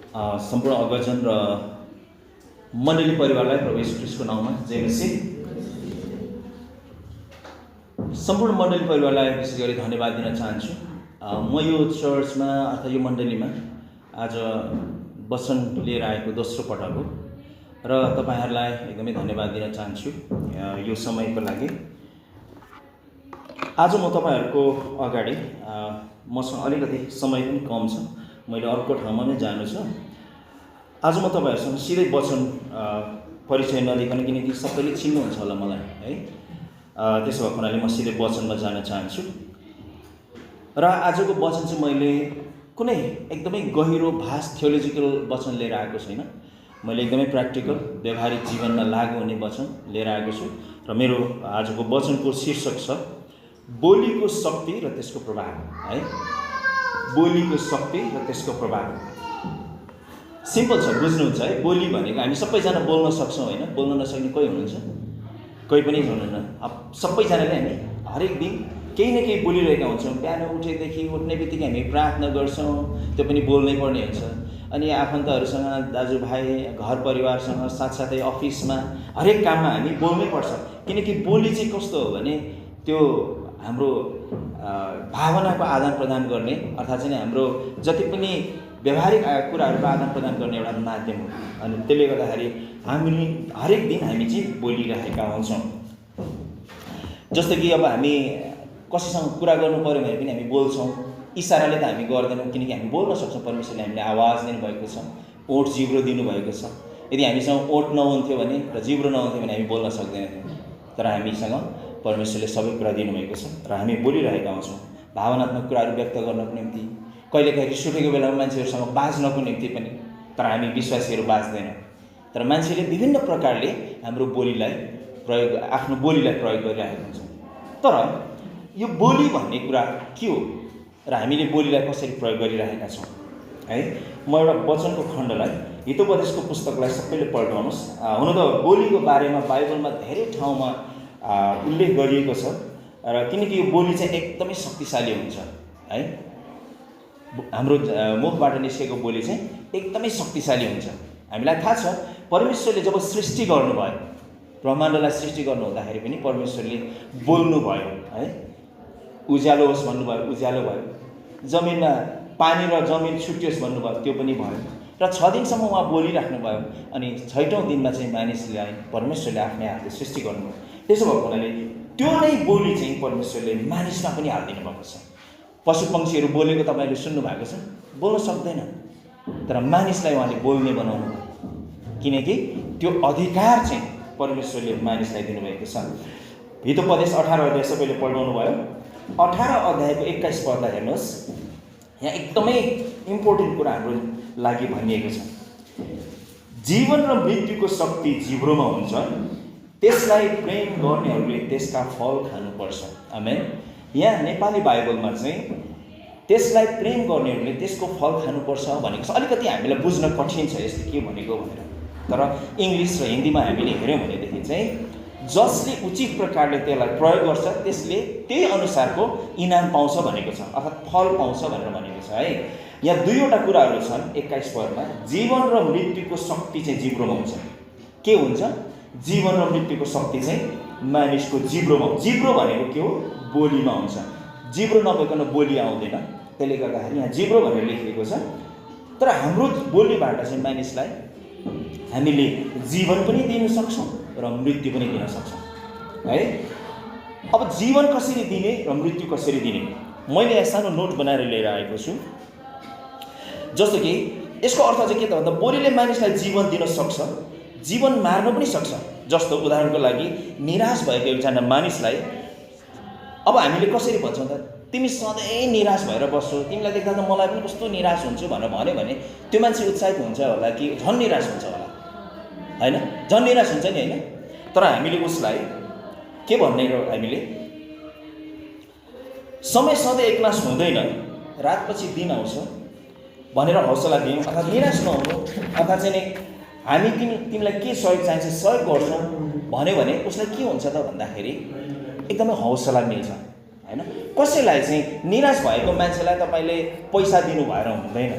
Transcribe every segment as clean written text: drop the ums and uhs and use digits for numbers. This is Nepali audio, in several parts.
सम्पूर्ण अगजन र मण्डली परिवारलाई प्रभु येशू ख्रीष्टको नाममा जय मसीह। सम्पूर्ण मण्डली परिवारलाई विशेष गरी धन्यवाद दिन चाहन्छु। म यो चर्चमा अथवा यो मण्डलीमा आज वचन लिएर आएको दोस्रो पटक हो र तपाईहरुलाई एकदमै धन्यवाद दिन चाहन्छु यो समयको लागि। आज म तपाईहरुको अगाडि मसँग अलिकति समय पनि कम छ, मैले अर्को ठाउँमा नै जानु छ। आज म तपाईहरुसँग सिधै वचन परिचय नदिकन, किनकि सबैले चिन्नुहुन्छ होला मलाई है, त्यसो भएको हुनाले म सिधै वचनमा जान चाहन्छु। र आजको वचन चाहिँ मैले कुनै एकदमै गहिरो भाष थियोलोजिकल वचन लिएर आएको छैन। मैले एकदमै प्र्याक्टिकल व्यवहारिक जीवनमा लागू हुने वचन लिएर आएको छु र मेरो आजको वचनको शीर्षक छ बोलीको शक्ति र त्यसको प्रभाव है। बोलीको शक्ति र त्यसको प्रभाव सिम्पल छ, बुझ्नुहुन्छ है। बोली भनेको हामी सबैजना बोल्न सक्छौँ होइन, बोल्न नसक्ने कोही हुनुहुन्छ? कोही पनि हुनुहुन्न। अब सबैजनाले हामी हरेक दिन केही न केही बोलिरहेका हुन्छौँ। बिहान उठेदेखि उठ्ने बित्तिकै हामी प्रार्थना गर्छौँ, त्यो पनि बोल्नै पर्ने हुन्छ। अनि आफन्तहरूसँग, दाजुभाइ, घर परिवारसँग, साथसाथै अफिसमा, हरेक काममा हामी बोल्नै पर्छ। किनकि बोली चाहिँ कस्तो हो भने त्यो हाम्रो भावनाको आदान प्रदान गर्ने, अर्थात् चाहिँ हाम्रो जति पनि व्यवहारिक कुराहरूको आदान प्रदान गर्ने एउटा माध्यम हो। अनि त्यसले गर्दाखेरि हामी हरेक दिन हामी चाहिँ बोलिरहेका हुन्छौँ। जस्तो कि अब हामी कसैसँग कुरा गर्नु पर्यो भने पनि हामी बोल्छौँ। इसाराले त हामी गर्दैनौँ, किनकि हामी बोल्न सक्छौँ। परमेश्वरले हामीले आवाज दिनुभएको छ, ओठ जिब्रो दिनुभएको छ। यदि हामीसँग ओठ नहुन्थ्यो भने र जिब्रो नहुन्थ्यो भने हामी बोल्न सक्दैनथ्यौँ। तर हामीसँग परमेश्वरले सबै कुरा दिनुभएको छ र हामी बोलिरहेका हुन्छौँ भावनात्मक कुराहरू व्यक्त गर्नको निम्ति, कहिलेकाहीँ रिस उठेको बेलामा मान्छेहरूसँग बाँच्नको निम्ति पनि। तर हामी विश्वासीहरू बाँच्दैनौँ। तर मान्छेले विभिन्न प्रकारले हाम्रो बोलीलाई आफ्नो बोलीलाई प्रयोग गरिरहेको हुन्छ। तर यो बोली भन्ने कुरा के हो र हामीले बोलीलाई कसरी प्रयोग गरिरहेका छौँ है। म एउटा वचनको खण्डलाई, हितोपदेशको पुस्तकलाई सबैले पल्टाउनुहोस्। हुन त बोलीको बारेमा बाइबलमा धेरै ठाउँमा उल्लेख गरिएको छ र किनकि यो बोली चाहिँ एकदमै शक्तिशाली हुन्छ है। हाम्रो मुखबाट निस्केको बोली चाहिँ एकदमै शक्तिशाली हुन्छ। हामीलाई थाहा छ परमेश्वरले जब सृष्टि गर्नुभयो, ब्रह्माण्डलाई सृष्टि गर्नु हुँदाखेरि पनि परमेश्वरले बोल्नुभयो है। उज्यालो होस् भन्नुभयो, उज्यालो भयो। जमिनमा पानी र जमिन छुट्योस् भन्नुभयो, त्यो पनि भयो। र 6 दिनसम्म उहाँ बोलिराख्नुभयो। अनि 6औं दिनमा चाहिँ मानिसलाई परमेश्वरले आफ्नै हातले सृष्टि गर्नुभयो। त्यसो भएको हुनाले त्यो नै बोली चाहिँ परमेश्वरले मानिसमा पनि हालिदिनु भएको छ। पशु पक्षीहरू बोलेको तपाईँले सुन्नु भएको छ? बोल्न सक्दैन। तर मानिसलाई उहाँले बोल्ने बनाउनु भयो, किनकि त्यो अधिकार चाहिँ परमेश्वरले मानिसलाई दिनुभएको छ। हितोपदेश 18 अध्याय सबैले पढ्नु भयो। 18 अध्यायको 21 पदलाई हेर्नुहोस्। यहाँ एकदमै इम्पोर्टेन्ट कुरा हाम्रो लागि भनिएको छ। जीवन र मृत्युको शक्ति जिब्रोमा हुन्छ, त्यसलाई प्रेम गर्नेहरूले त्यसका फल खानुपर्छ। आमेन। यहाँ नेपाली बाइबलमा चाहिँ त्यसलाई प्रेम गर्नेहरूले त्यसको फल खानुपर्छ भनेको छ। अलिकति हामीलाई बुझ्न कठिन छ यसले के भनेको भनेर। तर इङ्ग्लिस र हिन्दीमा हामीले हेऱ्यौँ भनेदेखि चाहिँ जसले उचित प्रकारले त्यसलाई प्रयोग गर्छ त्यसले त्यही अनुसारको इनाम पाउँछ भनेको छ, अर्थात् फल पाउँछ भनेर भनेको छ है। यहाँ दुईवटा कुराहरू छन् 21 पदमा। जीवन र मृत्युको शक्ति चाहिँ जिब्रोमा हुन्छ। के हुन्छ? जीवन र मृत्युको शक्ति चाहिँ मानिसको जिब्रोमा। जिब्रो भनेको के हो? बोलीमा हुन्छ। जिब्रो नभइकन बोली आउँदैन। त्यसले गर्दाखेरि यहाँ जिब्रो भनेर लेखिएको छ। तर हाम्रो बोलीबाट चाहिँ मानिसलाई हामीले जीवन पनि दिन सक्छौँ र मृत्यु पनि दिन सक्छौँ है। अब जीवन कसरी दिने र मृत्यु कसरी दिने, मैले यहाँ सानो नोट बनाएर लिएर आएको छु। जस्तो कि यसको अर्थ चाहिँ के त भन्दा बोलीले मानिसलाई जीवन दिन सक्छ, जीवन मार्न पनि सक्छ। जस्तो उदाहरणको लागि निराश भएको एकजना मानिसलाई अब हामीले कसरी भन्छौँ त, तिमी सधैँ निराश भएर बस्छौ, तिमीलाई देख्दा त मलाई पनि कस्तो निराश हुन्छु भनेर भन्यो भने त्यो मान्छे उत्साहित हुन्छ होला कि झन् निराश हुन्छ होला होइन? झन् निराश हुन्छ नि होइन? तर हामीले उसलाई के भन्ने, हामीले समय सधैँ एकलास हुँदैन, रातपछि दिन आउँछ भनेर हौसला दियौँ। अर्थात् निराश नहुनु, अर्थात् चाहिँ हामी तिमीलाई के सहयोग चाहिन्छ सहयोग गर्छौँ भन्यो भने उसलाई के हुन्छ त भन्दाखेरि एकदमै हौसला मिल्छ होइन। कसैलाई चाहिँ निराश भएको मान्छेलाई तपाईँले पैसा दिनु भएर हुँदैन।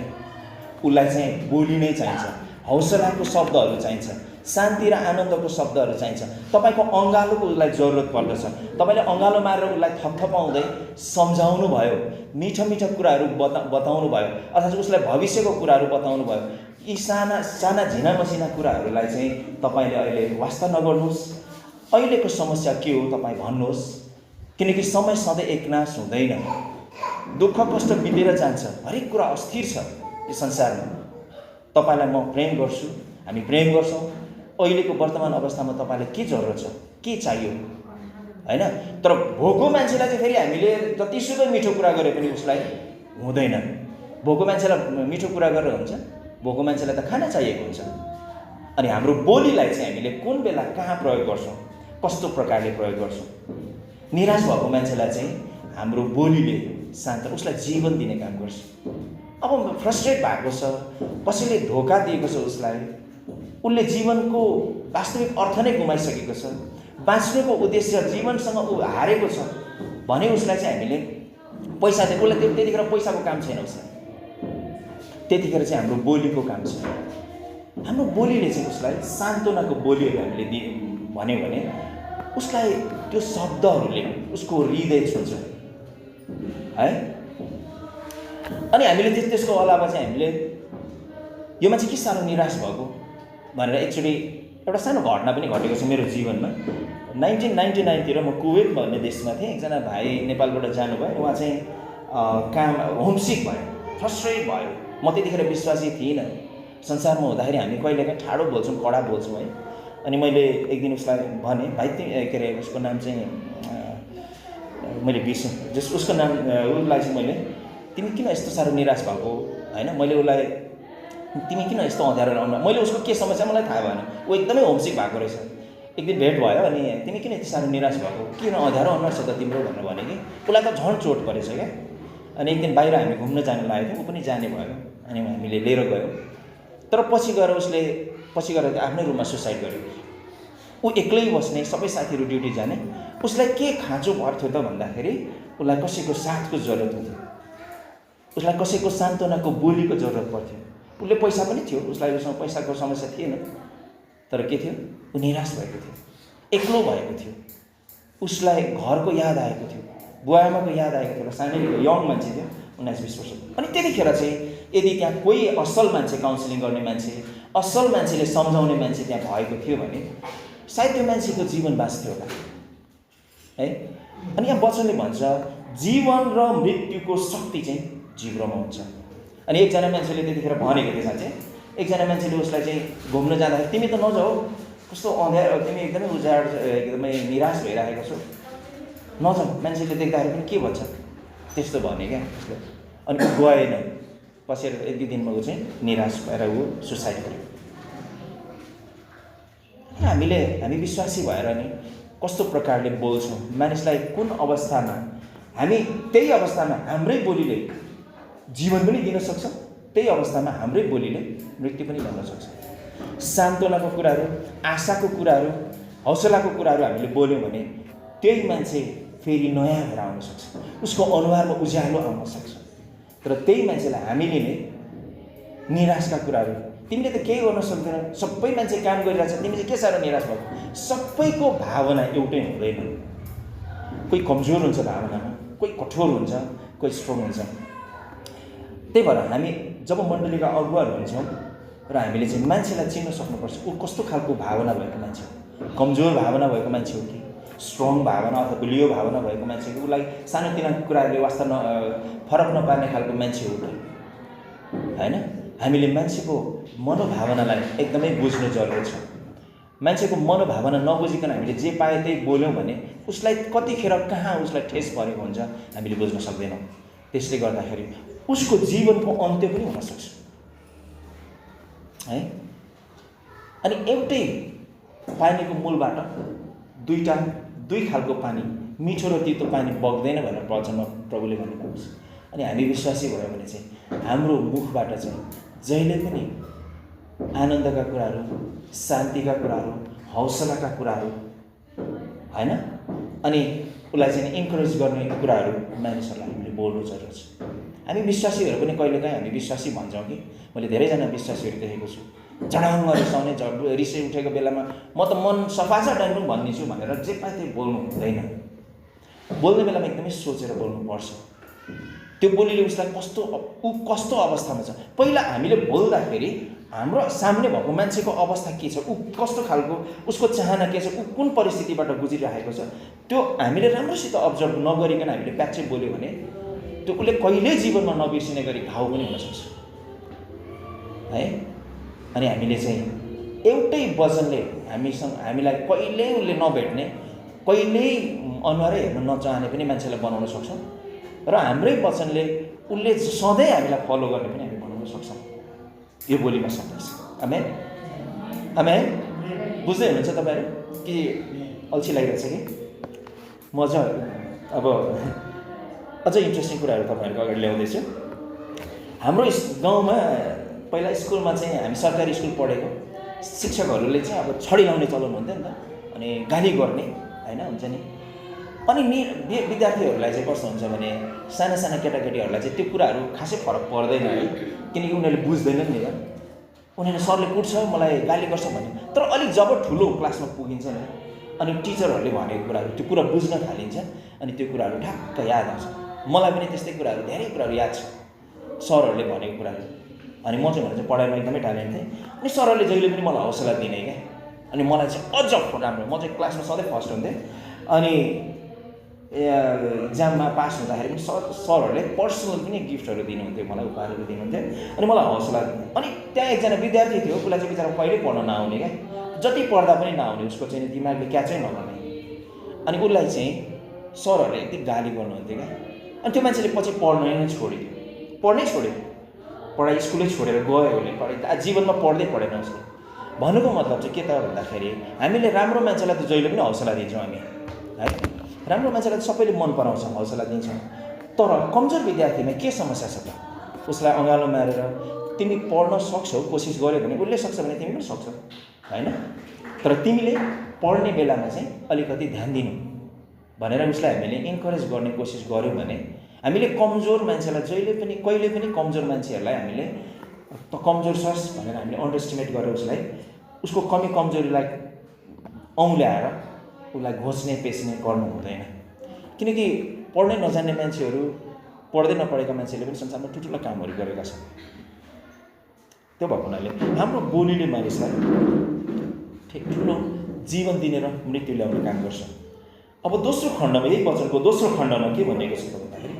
उसलाई चाहिँ बोली नै चाहिन्छ, हौसलाको शब्दहरू चाहिन्छ, शान्ति र आनन्दको शब्दहरू चाहिन्छ। तपाईँको अँगालोको उसलाई जरुरत पर्दछ। तपाईँले अँगालो मारेर उसलाई थपथपाउँदै सम्झाउनु भयो, मिठा मिठा कुराहरू बताउनु भयो, अथवा उसलाई भविष्यको कुराहरू बताउनु भयो। यी साना साना झिना मसिना कुराहरूलाई चाहिँ तपाईँले अहिले वास्ता नगर्नुहोस्। अहिलेको समस्या के हो तपाईँ भन्नुहोस्, किनकि समय सधैँ एकनाश हुँदैन, दुःख कष्ट बितेर जान्छ, हरेक कुरा अस्थिर छ यो संसारमा। तपाईँलाई म प्रेम गर्छु, हामी प्रेम गर्छौँ। अहिलेको वर्तमान अवस्थामा तपाईँलाई के जरुरत छ, के चाहियो, होइन? तर भोको मान्छेलाई चाहिँ फेरि हामीले जतिसुकै मिठो कुरा गरे पनि उसलाई हुँदैन। भोको मान्छेलाई मिठो कुरा गरेर हुन्छ? भोको मान्छेलाई त खाना चाहिएको हुन्छ। अनि हाम्रो बोलीलाई चाहिँ हामीले कुन बेला कहाँ प्रयोग गर्छौँ, कस्तो प्रकारले प्रयोग गर्छौँ? निराश भएको मान्छेलाई चाहिँ हाम्रो बोलीले शान्त, उसलाई जीवन दिने काम गर्छ। अब फ्रस्ट्रेट भएको छ, कसैले धोका दिएको छ उसलाई, उसले जीवनको वास्तविक अर्थ नै गुमाइसकेको छ, बाँच्नुको उद्देश्य जीवनसँग ऊ हारेको छ भने उसलाई चाहिँ हामीले पैसा दियो। उसलाई त्यतिखेर पैसाको काम छैन उसलाई, त्यतिखेर चाहिँ हाम्रो बोलीको काम छ। हाम्रो बोलीले चाहिँ उसलाई सान्त्वनाको बोलीहरू हामीले भन्यो भने उसलाई त्यो शब्दहरूले उसको हृदय छुन्छ, है? अनि हामीले त्यसको अलावा चाहिँ हामीले यो मान्छे के साह्रो निराश भएको भनेर एकचोटि एउटा सानो घटना पनि घटेको छ मेरो जीवनमा। 1999 तिर म कुवेत भन्ने देशमा थिएँ। एकजना भाइ नेपालबाट जानुभयो, उहाँ चाहिँ काम होमसिक भयो, फ्रस्ट्रेट भयो। म त्यतिखेर विश्वासी थिइनँ। संसारमा हुँदाखेरि हामी कहिलेकाहीँ ठाडो बोल्छौँ, कडा बोल्छौँ, है? अनि मैले एक दिन उसलाई भने, भाइ के अरे उसको नाम चाहिँ मैले बिर्सेँ, उसको नाम उसलाई चाहिँ मैले, तिमी किन यस्तो साह्रो निराश भएको, होइन? मैले उसलाई तिमी किन यस्तो अँध्यारो लाउनु, मैले उसको के समस्या मलाई थाहा भएन। ऊ एकदमै होमसिक भएको रहेछ। एक दिन भेट भयो, अनि तिमी किन यति साह्रो निराश भएको, किन अँध्यारो अनुहार छ त तिम्रो भनेर भने कि उसलाई त झन् चोट परेछ क्या। अनि एक दिन बाहिर हामी घुम्न जानु लागेको थियौँ, ऊ पनि जाने भयो, अनि हामीले लिएर गयौँ। तर पछि गएर आफ्नै रुममा सुसाइड गर्यो। ऊ एक्लै बस्ने, सबै साथीहरू ड्युटी जाने। उसलाई के खाँचो पर्थ्यो त भन्दाखेरि उसलाई कसैको साथको जरुरत हुन्थ्यो, उसलाई कसैको सान्त्वनाको बोलीको जरुरत पर्थ्यो। उसले पैसा पनि थियो, उसलाई उसँग पैसाको समस्या थिएन, तर के थियो, ऊ निराश भएको थियो, एक्लो भएको थियो। उसलाई घरको याद आएको थियो, बुवा आमाको याद आएको थियो। सानै यङ मान्छे थियो, 19-20 वर्ष। अनि त्यतिखेर चाहिँ यदि त्यहाँ कोही असल मान्छे, काउन्सिलिङ गर्ने मान्छे, असल मान्छेले सम्झाउने मान्छे त्यहाँ भएको थियो भने सायद त्यो मान्छेको जीवन बाँच्थ्यो होला, है? अनि यहाँ वचनले भन्छ जीवन र मृत्युको शक्ति चाहिँ जिब्रोमा हुन्छ। अनि एकजना मान्छेले त्यतिखेर भनेको थियो, साँच्चै एकजना मान्छेले उसलाई चाहिँ घुम्न जाँदाखेरि तिमी त नजाऊ, कस्तो अँध्यारो, तिमी एकदमै उजाड, एकदमै निराश भइरहेको छौ, नजाऊ। मान्छेले देख्दाखेरि पनि के भन्छ त्यस्तो भने क्या उसले। अनि ऊ गएन, पछाडि 1-2 दिनमा ऊ चाहिँ निराश भएर ऊ सुसाइड गर्यो। हामी विश्वासी भएर नि कस्तो प्रकारले बोल्छौँ, मानिसलाई कुन अवस्थामा, हामी त्यही अवस्थामा हाम्रै बोलीले जीवन पनि दिन सक्छ, त्यही अवस्थामा हाम्रै बोलीले मृत्यु पनि ल्याउन सक्छ। सान्त्वनाको कुराहरू, आशाको कुराहरू, हौसलाको कुराहरू हामीले बोल्यौँ भने त्यही मान्छे फेरि नयाँ भएर आउन सक्छ, उसको अनुहारमा उज्यालो आउन सक्छ। तर त्यही मान्छेलाई हामीले नै निराशका कुराहरू, तिमीले त केही गर्न सक्दैन, सबै मान्छे काम गरिरहेछ, तिमी चाहिँ के साह्रो निराश भएको। सबैको भावना एउटै हुँदैन, कोही कमजोर हुन्छ भावनामा, कोही कठोर हुन्छ, कोही स्ट्रङ हुन्छ। त्यही भएर हामी जब मण्डलीका अगुवाहरू हुन्छौँ र हामीले चाहिँ मान्छेलाई चिन्न सक्नुपर्छ, ऊ कस्तो खालको भावना भएको मान्छे हो, कमजोर भावना भएको मान्छे हो कि स्ट्रङ भावना अथवा बलियो भावना भएको मान्छे हो, उसलाई सानोतिनो कुराहरूले वास्ता फरक नपार्ने खालको मान्छे हो कि होइन। हामीले मान्छेको मनोभावनालाई एकदमै बुझ्नु जरुरी छ। मान्छेको मनोभावना नबुझिकन हामीले जे पाए त्यही बोल्यौँ भने उसलाई कतिखेर कहाँ उसलाई ठेस परेको हुन्छ हामीले बुझ्न सक्दैनौँ। त्यसले गर्दाखेरि उसको जीवनको अन्त्य पनि हुनसक्छ, है। अनि एउटै पानीको मूलबाट दुई खालको पानी, मिठो र तितो पानी बग्दैन भनेर वचनमा प्रभुले भन्नुभएको छ। अनि हामी विश्वासी भयो भने चाहिँ हाम्रो मुखबाट चाहिँ जहिले पनि आनन्दका कुराहरू, शान्तिका कुराहरू, हौसलाका कुराहरू, होइन, अनि उसलाई चाहिँ इन्करेज गर्ने कुराहरू मानिसहरूलाई हामीले बोल्नु जरुरी छ। हामी विश्वासीहरू पनि कहिलेकाहीँ हामी विश्वासी भन्छौँ कि मैले धेरैजना विश्वासीहरू देखेको छु जडाङ्ग रिसाउने रिसै उठेको बेलामा म त मन सफा छ टाइम पनि भनिदिन्छु भनेर जे पाए त्यही बोल्नु हुँदैन। बोल्ने बेलामा एकदमै सोचेर बोल्नुपर्छ। त्यो बोलीले उसलाई कस्तो अवस्थामा छ, पहिला हामीले बोल्दाखेरि हाम्रो सामने भएको मान्छेको अवस्था के छ, ऊ कस्तो खालको उसको चाहना के छ, ऊ कुन परिस्थितिबाट गुजिरहेको छ, त्यो हामीले राम्रोसित अब्जर्भ नगरिकन हामीले प्याच्चै बोल्यो भने त्यो उसले कहिल्यै जीवनमा नबिर्सिने गरी घाउ पनि हुनसक्छ है। अनि हामीले चाहिँ एउटै वचनले हामीलाई कहिल्यै उसले नभेट्ने, कहिल्यै अनुहारै हेर्न नचाहने पनि मान्छेलाई बनाउन सक्छौँ र हाम्रै वचनले उसले सधैँ हामीलाई फलो गर्ने पनि हामी बनाउन सक्छौँ। यो बोलीमा सन्देश। आमेन आमेन। बुझ्दै हुनुहुन्छ तपाईँहरू कि अल्छी लागिरहेछ कि? म अब अझै इन्ट्रेस्टिङ कुराहरू तपाईँहरूको अगाडि ल्याउँदैछु। हाम्रो गाउँमा पहिला स्कुलमा चाहिँ हामी सरकारी स्कुल पढेको, शिक्षकहरूले चाहिँ अब छडी लाउने चलन हुन्थ्यो नि त, अनि गाली गर्ने होइन हुन्छ नि। अनि विद्यार्थीहरूलाई चाहिँ कस्तो हुन्छ भने साना साना केटाकेटीहरूलाई चाहिँ त्यो कुराहरू खासै फरक पर्दैन है, किनकि उनीहरूले बुझ्दैनन् नि त। उनीहरूले सरले कुट्छ मलाई गाली गर्छ भने, तर अलिक जब ठुलो क्लासमा पुगिन्छ नि अनि टिचरहरूले भनेको कुराहरू त्यो कुरा बुझ्न थालिन्छ अनि त्यो कुराहरू ठ्याक्क याद आउँछ। मलाई पनि त्यस्तै कुराहरू धेरै कुराहरू याद छ, सरहरूले भनेको कुराहरू। अनि म चाहिँ भने चाहिँ पढाइमा एकदमै ट्यालेन्ट थिएँ, अनि सरहरूले जहिले पनि मलाई हौसला दिने क्या। अनि मलाई चाहिँ अझ राम्रो, म चाहिँ क्लासमा सधैँ फर्स्ट हुन्थेँ। अनि इक्जाममा पास हुँदाखेरि पनि सरहरूले पर्सनल पनि गिफ्टहरू दिनुहुन्थ्यो, मलाई उपहारहरू दिनुहुन्थ्यो अनि मलाई हौसला दिने। अनि त्यहाँ एकजना विद्यार्थी थियो, उसलाई चाहिँ बिचरा कहिल्यै पढ्न नआउने क्या, जति पढ्दा पनि नआउने, उसको चाहिँ दिमागले क्याचै नगर्ने। अनि उसलाई चाहिँ सरहरूले यति गाली गर्नुहुन्थ्यो क्या। अनि त्यो मान्छेले पछि पढ्नै नै छोडिदियो, पढ्नै छोड्यो, पढाइ स्कुलै छोडेर गयो उसले, पढाइ जीवनमा पढ्दै पढेन उसले। भन्नुको मतलब चाहिँ के त भन्दाखेरि हामीले राम्रो मान्छेलाई त जहिले पनि हौसला दिन्छौँ हामी है, राम्रो मान्छेलाई सबैले मन पराउँछौँ, हौसला दिन्छौँ। तर कमजोर विद्यार्थीमा के समस्या छ त? उसलाई अँगालो मारेर तिमी पढ्न सक्छौ, कोसिस गर्यो भने, उसले सक्छ भने तिमी पनि सक्छौ होइन। तर तिमीले पढ्ने बेलामा चाहिँ अलिकति ध्यान दिनु भनेर उसलाई हामीले इन्करेज गर्ने कोसिस गऱ्यौँ भने, हामीले कमजोर मान्छेलाई जहिले पनि कहिले पनि कमजोर मान्छेहरूलाई हामीले कमजोर छस् भनेर हामीले अन्डरएस्टिमेट गरेर उसलाई उसको कमी कमजोरीलाई औँल्याएर उसलाई घोच्ने पेच्ने गर्नु हुँदैन। किनकि पढ्नै नजान्ने मान्छेहरू, पढ्दै नपढेका मान्छेहरूले पनि संसारमा ठुल्ठुला कामहरू गरेका छन्। त्यो भएको हुनाले हाम्रो बोलीले मानिसलाई ठुलो जीवन दिने र मृत्यु ल्याउने काम गर्छ। अब दोस्रो खण्डमा, यही वचनको दोस्रो खण्डमा के भनेको छ भन्दाखेरि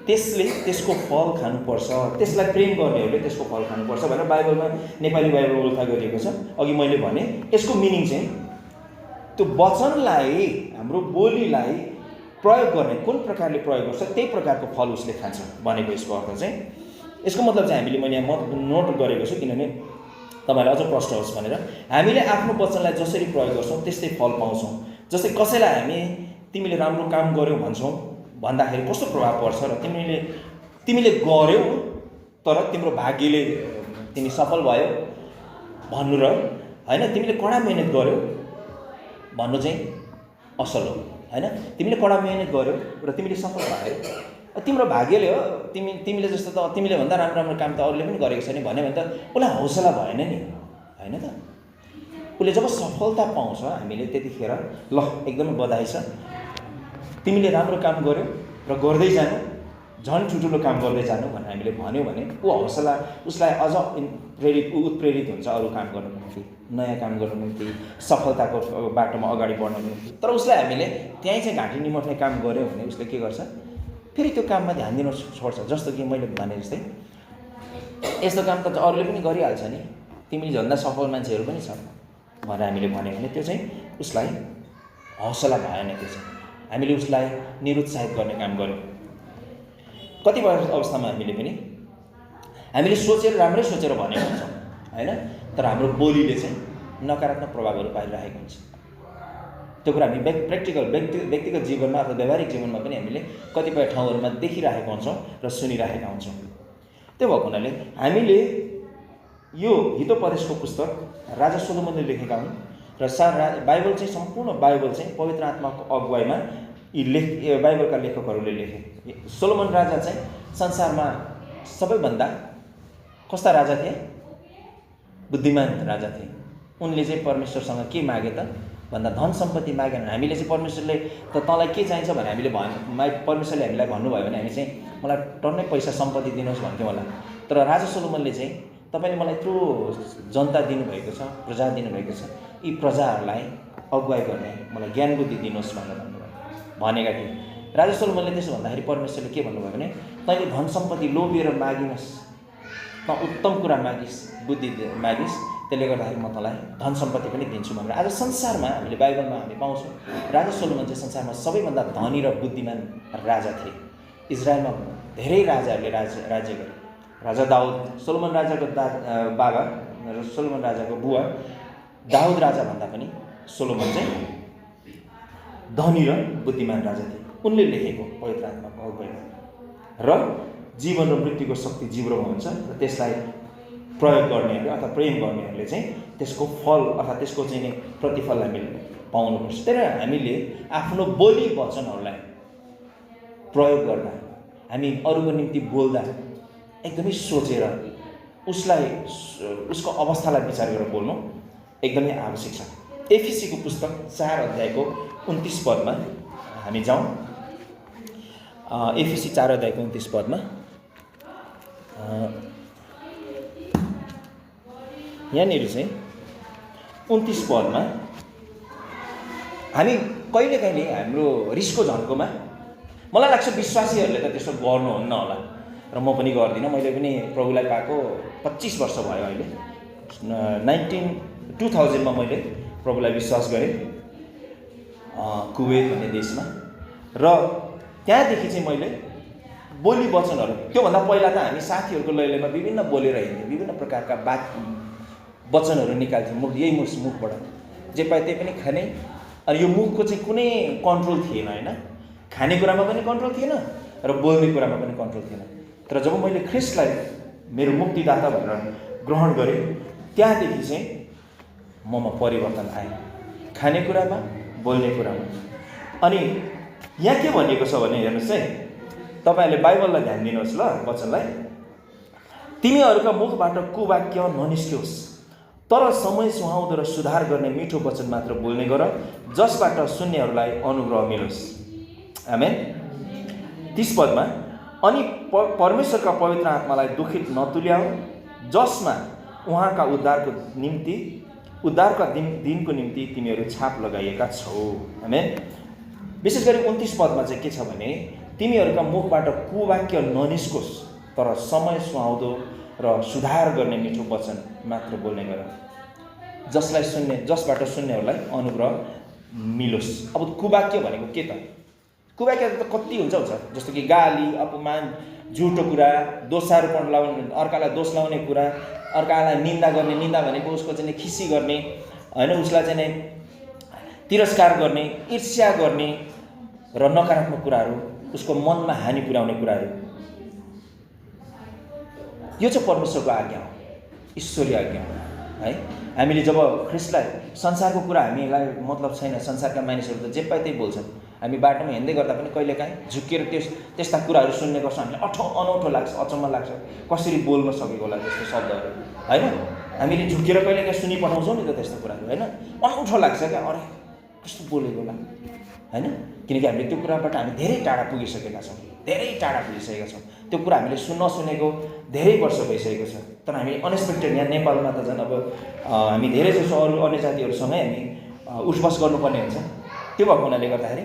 त्यसले त्यसको फल खानुपर्छ, त्यसलाई प्रेम गर्नेहरूले त्यसको फल खानुपर्छ भनेर बाइबलमा, नेपाली बाइबलमा उल्था गरिएको छ। अघि मैले भने यसको मिनिङ चाहिँ त्यो वचनलाई, हाम्रो बोलीलाई प्रयोग गर्ने कुन प्रकारले प्रयोग गर्छ त्यही प्रकारको फल उसले खान्छ भनेको यसको अर्थ चाहिँ। यसको मतलब चाहिँ हामीले, मैले यहाँ नोट गरेको छु किनभने तपाईँलाई अझ प्रष्ट होस् भनेर, हामीले आफ्नो वचनलाई जसरी प्रयोग गर्छौँ त्यस्तै फल पाउँछौँ। जस्तै कसैलाई हामी तिमीले राम्रो काम गर्यौ भन्छौँ भन्दाखेरि कस्तो प्रभाव पर्छ र तिमीले गर्यौ तर तिम्रो भाग्यले तिमी सफल भयो भन्नु र होइन, तिमीले कडा मेहनत गर्यौ भन्नु चाहिँ असल हो होइन। तिमीले कडा मेहनत गर्यौ र तिमीले सफल भयौ, तिम्रो भाग्यले हो, तिमीले जस्तो त तिमीले भन्दा राम्रो राम्रो काम त अरूले पनि गरेको छ नि भन्यो भने त उसलाई हौसला भएन नि होइन त। उसले जब सफलता पाउँछ हामीले त्यतिखेर ल एकदमै बधाई छ, तिमीले राम्रो काम गर्यौ र गर्दै जानु, झन् ठुल्ठुलो काम गर्दै जानु भनेर हामीले भन्यो भने ऊ हौसला, उसलाई अझ उत्प्रेरित हुन्छ अरू काम गर्नुको निम्ति, नयाँ काम गर्नुको निम्ति, सफलताको बाटोमा अगाडि बढ्नुको निम्ति। तर उसलाई हामीले त्यहीँ चाहिँ घाँटी निमट्ने काम गर्यो भने उसले के गर्छ, फेरि त्यो काममा ध्यान दिन छोड्छ। जस्तो कि मैले भने जस्तै यस्तो काम त अरूले पनि गरिहाल्छ नि, तिमीले झन्दा सफल मान्छेहरू पनि छ भनेर हामीले भन्यो भने त्यो चाहिँ उसलाई हौसला भएन। त्यो चाहिँ हामीले उसलाई निरुत्साहित गर्ने काम गर्यौँ। कतिपय अवस्थामा हामीले सोचेर राम्रै सोचेर भनेको हुन्छौँ होइन, तर हाम्रो बोलीले चाहिँ नकारात्मक प्रभावहरू पारिरहेको हुन्छ। त्यो कुरा हामी व्यक्तिगत जीवनमा अथवा व्यावहारिक जीवनमा पनि हामीले कतिपय ठाउँहरूमा देखिरहेका हुन्छौँ र सुनिरहेका हुन्छौँ। त्यो भएको हुनाले हामीले यो हितोपदेशको पुस्तक राजा सोलोमनले लेखेका हुन् र बाइबल चाहिँ, सम्पूर्ण बाइबल चाहिँ पवित्र आत्माको अगुवाईमा बाइबलका लेखकहरूले लेखे। सोलोमन राजा चाहिँ संसारमा सबैभन्दा कस्ता राजा थिए? बुद्धिमान राजा थिए। उनले चाहिँ परमेश्वरसँग के मागे त भन्दा धन सम्पत्ति मागेन। हामीले चाहिँ परमेश्वरले त तँलाई के चाहिन्छ भने हामीले परमेश्वरले हामीलाई भन्नुभयो भने हामी चाहिँ मलाई टन्नै पैसा सम्पत्ति दिनुहोस् भन्थ्यौँ होला। तर राजा सोलोमनले चाहिँ तपाईँले मलाई यत्रो जनता दिनुभएको छ, प्रजा दिनुभएको छ, यी प्रजाहरूलाई अगुवाई गर्ने मलाई ज्ञान बुद्धि दिनुहोस् भनेर भनेका थिए। राजा सोलोमनले त्यसो भन्दाखेरि परमेश्वरले के भन्नुभयो भने तैँले धन सम्पत्ति लोभिएर मागिनस्, त उत्तम कुरा मागिस्, बुद्धि मागिस्, त्यसले गर्दाखेरि म तँलाई धन सम्पत्ति पनि दिन्छु भनेर। आज संसारमा हामीले बाइबलमा हामी पाउँछौँ राजा सोलोमन चाहिँ संसारमा सबैभन्दा धनी र बुद्धिमान राजा थिए। इजरायलमा धेरै राजाहरूले राज्य गरे। राजा दाउद, सोलोमन राजाको बाबा र सोलोमन राजाको बुवा दाउद राजा भन्दा पनि सोलोमन चाहिँ धनी र बुद्धिमान राजा थिए। उनले लेखेको पवित्र आत्माको अगुवाईमा र जीवन र मृत्युको शक्ति जिब्रोमा हुन्छ र त्यसलाई प्रयोग गर्नेहरू अथवा प्रेम गर्नेहरूले चाहिँ त्यसको फल अर्थात् त्यसको चाहिँ प्रतिफल हामीले पाउनुपर्छ। तर हामीले आफ्नो बोली वचनहरूलाई प्रयोग गर्दा, हामी अरूको निम्ति बोल्दा एकदमै सोचेर उसको अवस्थालाई विचार गरेर बोल्नु एकदमै आवश्यक छ। एफिसीको पुस्तक 4 अध्यायको 29 पदमा हामी जाउँ। एफिसी 4 अध्यायको 29 पदमा यहाँनिर चाहिँ 29 पदमा हामी कहिले हाम्रो रिसको झन्कोमा मलाई लाग्छ विश्वासीहरूले त त्यसो गर्नुहुन्न होला र म पनि गर्दिनँ। मैले पनि प्रभुलाई पाएको 25 वर्ष भयो अहिले। 2000मा मैले प्रभुलाई विश्वास गरेँ कुवेत भन्ने देशमा र त्यहाँदेखि चाहिँ मैले बोली वचनहरू, त्योभन्दा पहिला त हामी साथीहरूको लैलैमा विभिन्न बोलेर हिँड्थ्यौँ, विभिन्न प्रकारका वचनहरू निकाल्थ्यौँ यही मुखबाट, जे पाए त्यही पनि खाने। अनि यो मुखको चाहिँ कुनै कन्ट्रोल थिएन होइन, खानेकुरामा पनि कन्ट्रोल थिएन र बोल्ने कुरामा पनि कन्ट्रोल थिएन। तर जब मैले ख्रिस्टलाई मेरो मुक्तिदाता भनेर ग्रहण गरेँ त्यहाँदेखि चाहिँ ममा परिवर्तन आयो, खानेकुरामा, बोल्ने कुरामा। अनि यहाँ के भनिएको छ भने हेर्नुहोस् है, तपाईँहरूले बाइबललाई ध्यान दिनुहोस् ल, वचनलाई। तिमीहरूका मुखबाट कुवाक्य ननिस्कियोस्, तर समय सुहाउँदो र सुधार गर्ने मिठो वचन मात्र बोल्ने गर, जसबाट सुन्नेहरूलाई अनुग्रह मिलोस्। आमेन। 30 पदमा अनि परमेश्वरका पवित्र आत्मालाई दुखित नतुल्याऊ, जसमा उहाँका उद्धारका दिनको निम्ति तिमीहरू छाप लगाइएका छौ। आमेन। विशेष गरी 29 पदमा चाहिँ के छ भने तिमीहरूका मुखबाट कुवाक्य ननिस्कोस्, तर समय सुहाउँदो र सुधार गर्ने मिठो वचन मात्र बोल्ने गर, जसबाट सुन्नेहरूलाई अनुग्रह मिलोस्। अब कुवाक्य भनेको के त? कुवाक्य त कति हुन्छ, जस्तो कि गाली, अपमान, झुटो कुरा, दोषारोपण लाउने, अर्कालाई दोष लाउने कुरा, अर्कालाई निन्दा गर्ने, निन्दा भनेको उसको चाहिँ खिसी गर्ने होइन, उसलाई चाहिँ तिरस्कार गर्ने, ईर्ष्या गर्ने र नकारात्मक कुराहरू, उसको मनमा हानि पुर्याउने कुराहरू। यो चाहिँ परमेश्वरको आज्ञा हो, ईश्वरीय आज्ञा हो है। हामीले जब ख्रिस्टलाई, संसारको कुरा हामीलाई मतलब छैन, संसारका मानिसहरू त जे पाए त्यही बोल्छन्। हामी बाटोमा हिँड्दै गर्दा पनि कहिलेकाहीँ झुक्किएर त्यस्ता कुराहरू सुन्ने गर्छ, हामीलाई अनौठो लाग्छ, अचम्म लाग्छ, कसरी बोल्न सकेको होला त्यस्तो शब्दहरू होइन। हामीले झुक्किएर कहिलेकाहीँ सुनिपठाउँछौँ नि त त्यस्तो कुराहरू होइन, अनौठो लाग्छ क्या, अरे कस्तो बोलेको होला होइन। किनकि हामीले त्यो कुराबाट हामी धेरै टाढा पुगिसकेका छौँ, त्यो कुरा हामीले नसुनेको धेरै वर्ष भइसकेको छ। तर हामी अनएक्सपेक्टेड यहाँ नेपालमा त झन् अब हामी धेरै जसो अरू अन्य जातिहरूसँगै हामी उठबस गर्नुपर्ने हुन्छ। त्यो भएको हुनाले गर्दाखेरि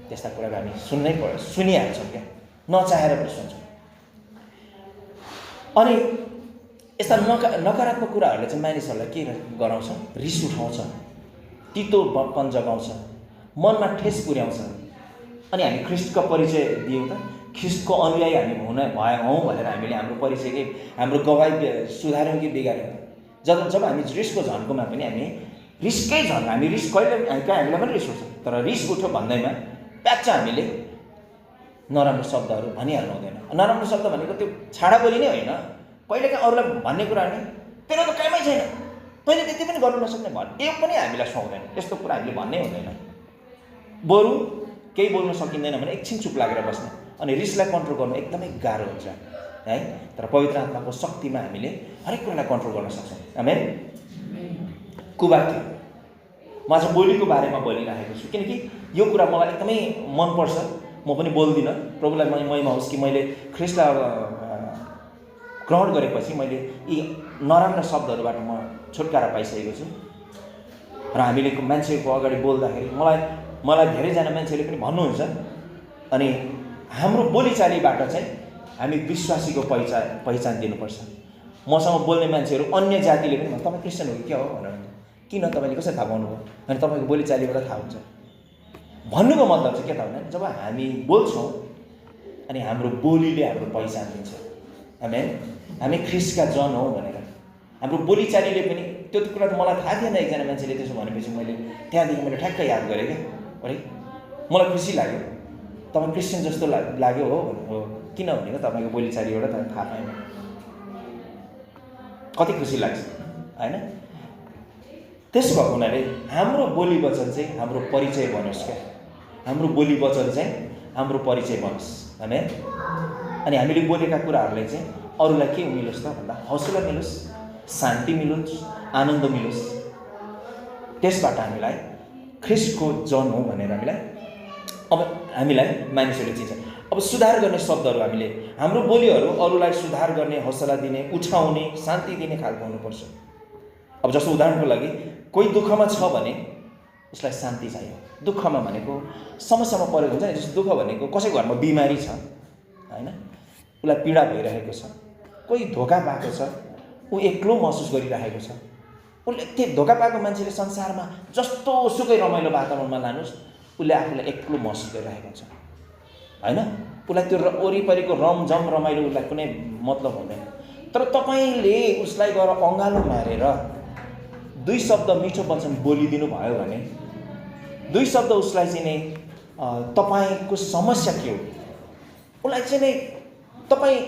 त्यस्ता कुराहरू हामी सुनिहाल्छौँ क्या, नचाहेर पनि सुन्छौँ। अनि यस्ता नकारात्मक कुराहरूले चाहिँ मानिसहरूलाई के गराउँछ? रिस उठाउँछ, तितोपन जगाउँछ, मनमा ठेस पुर्याउँछ। अनि हामी ख्रिस्टको परिचय दियौँ त, ख्रिस्टको अनुयायी हामी हौँ भनेर हामीले हाम्रो परिचयकै, हाम्रो गवाई सुधार्यौँ कि बिगार्यौँ? जब हामी रिसको झन्कोमा पनि हामी रिसकै झन्को, हामी रिस कहिले हामीलाई पनि रिस उठ्छ, तर रिस उठ्यो भन्दैमा प्याच्च हामीले नराम्रो शब्दहरू भनिहाल्नु हुँदैन। नराम्रो शब्द भनेको त्यो छाडा बोली नै होइन, कहिलेकाहीँ अरूलाई भन्ने कुरा नि तेरो त कामै छैन, तैँले त्यति पनि गर्नु नसक्ने यो पनि हामीलाई सुहाउँदैन। यस्तो कुरा हामीले भन्नै हुँदैन। बरु केही बोल्न सकिँदैन भने एकछिन चुप लागेर बस्ने, अनि रिसलाई कन्ट्रोल गर्नु एकदमै गाह्रो हुन्छ है। तर पवित्र आत्माको शक्तिमा हामीले हरेक कुरालाई कन्ट्रोल गर्न सक्छौँ। आमेन। कुवाक्य म आज बोलीको बारेमा बोलिरहेको छु किनकि यो कुरा मलाई एकदमै मनपर्छ। म पनि बोल्दिनँ, प्रभुलाई महिमा होस् कि मैले ख्रीष्टलाई ग्रहण गरेपछि मैले यी नराम्रा शब्दहरूबाट म छुटकारा पाइसकेको छु। र हामीले मान्छेको अगाडि बोल्दाखेरि मलाई धेरैजना मान्छेले पनि भन्नुहुन्छ, अनि हाम्रो बोलीचालीबाट चाहिँ हामी विश्वासीको पहिचान दिनुपर्छ। मसँग बोल्ने मान्छेहरू अन्य जातिले पनि तपाईँ क्रिस्चियन हो कि क्या हो भनेर भन्छ। किन तपाईँले कसरी थाहा पाउनुभयो? अनि तपाईँको बोलीचालीबाट थाहा हुन्छ। भन्नुको मतलब चाहिँ के त भने जब हामी बोल्छौँ अनि हाम्रो बोलीले हाम्रो पहिचान दिन्छ। आमेन। हामी ख्रीष्टका जन हौ भनेर हाम्रो बोलीचालीले पनि, त्यो कुरा त मलाई थाहा थिएन। एकजना मान्छेले त्यसो भनेपछि मैले त्यहाँदेखि मैले ठ्याक्क याद गरेँ क्या। अरे मलाई खुसी लाग्यो, तपाईँ क्रिस्चियन जस्तो लाग्यो हो हो। किन भनेको तपाईँको बोलीचालीबाट तपाईँ थाहा पाएन। कति खुसी लाग्छ होइन। त्यसो भएको हुनाले हाम्रो बोली वचन चाहिँ हाम्रो परिचय बनोस् क्या। हाम्रो बोली वचन चाहिँ हाम्रो परिचय बनोस्। होइन। अनि हामीले बोलेका कुराहरूले चाहिँ अरूलाई के मिलोस् त भन्दा हौसला मिलोस्, शान्ति मिलोस्, आनन्द मिलोस्। त्यसबाट हामीलाई ख्रीष्टको जन हो भनेर हामीलाई मानिसहरूले चिन्छ। अब सुधार गर्ने शब्दहरू हामीले, हाम्रो बोलीहरू अरूलाई सुधार गर्ने, हौसला दिने, उठाउने, शान्ति दिने खालको हुनुपर्छ। अब जस्तो उदाहरणको लागि कोही दुःखमा छ भने उसलाई शान्ति चाहियो। दुःखमा भनेको समस्यामा परेको हुन्छ नि। जस्तो दुःख भनेको कसैको घरमा बिमारी छ होइन, उसलाई पीडा भइरहेको छ, कोही धोका पाएको छ, ऊ एक्लो महसुस गरिरहेको छ। उसले त्यो धोका पाएको मान्छेले संसारमा जस्तो सुकै रमाइलो वातावरणमा लानुहोस्, उसले आफूलाई एक्लो महसुस गरिरहेको हुन्छ होइन। उसलाई त्यो वरिपरिको रमझम रमाइलो उसलाई कुनै मतलब हुँदैन। तर तपाईँले उसलाई गएर अँगालो मारेर 2 शब्द मिठो वचन बोलिदिनु भयो भने, 2 शब्द उसलाई चाहिँ नै तपाईँको समस्या के हो उसलाई चाहिँ नै तपाईँ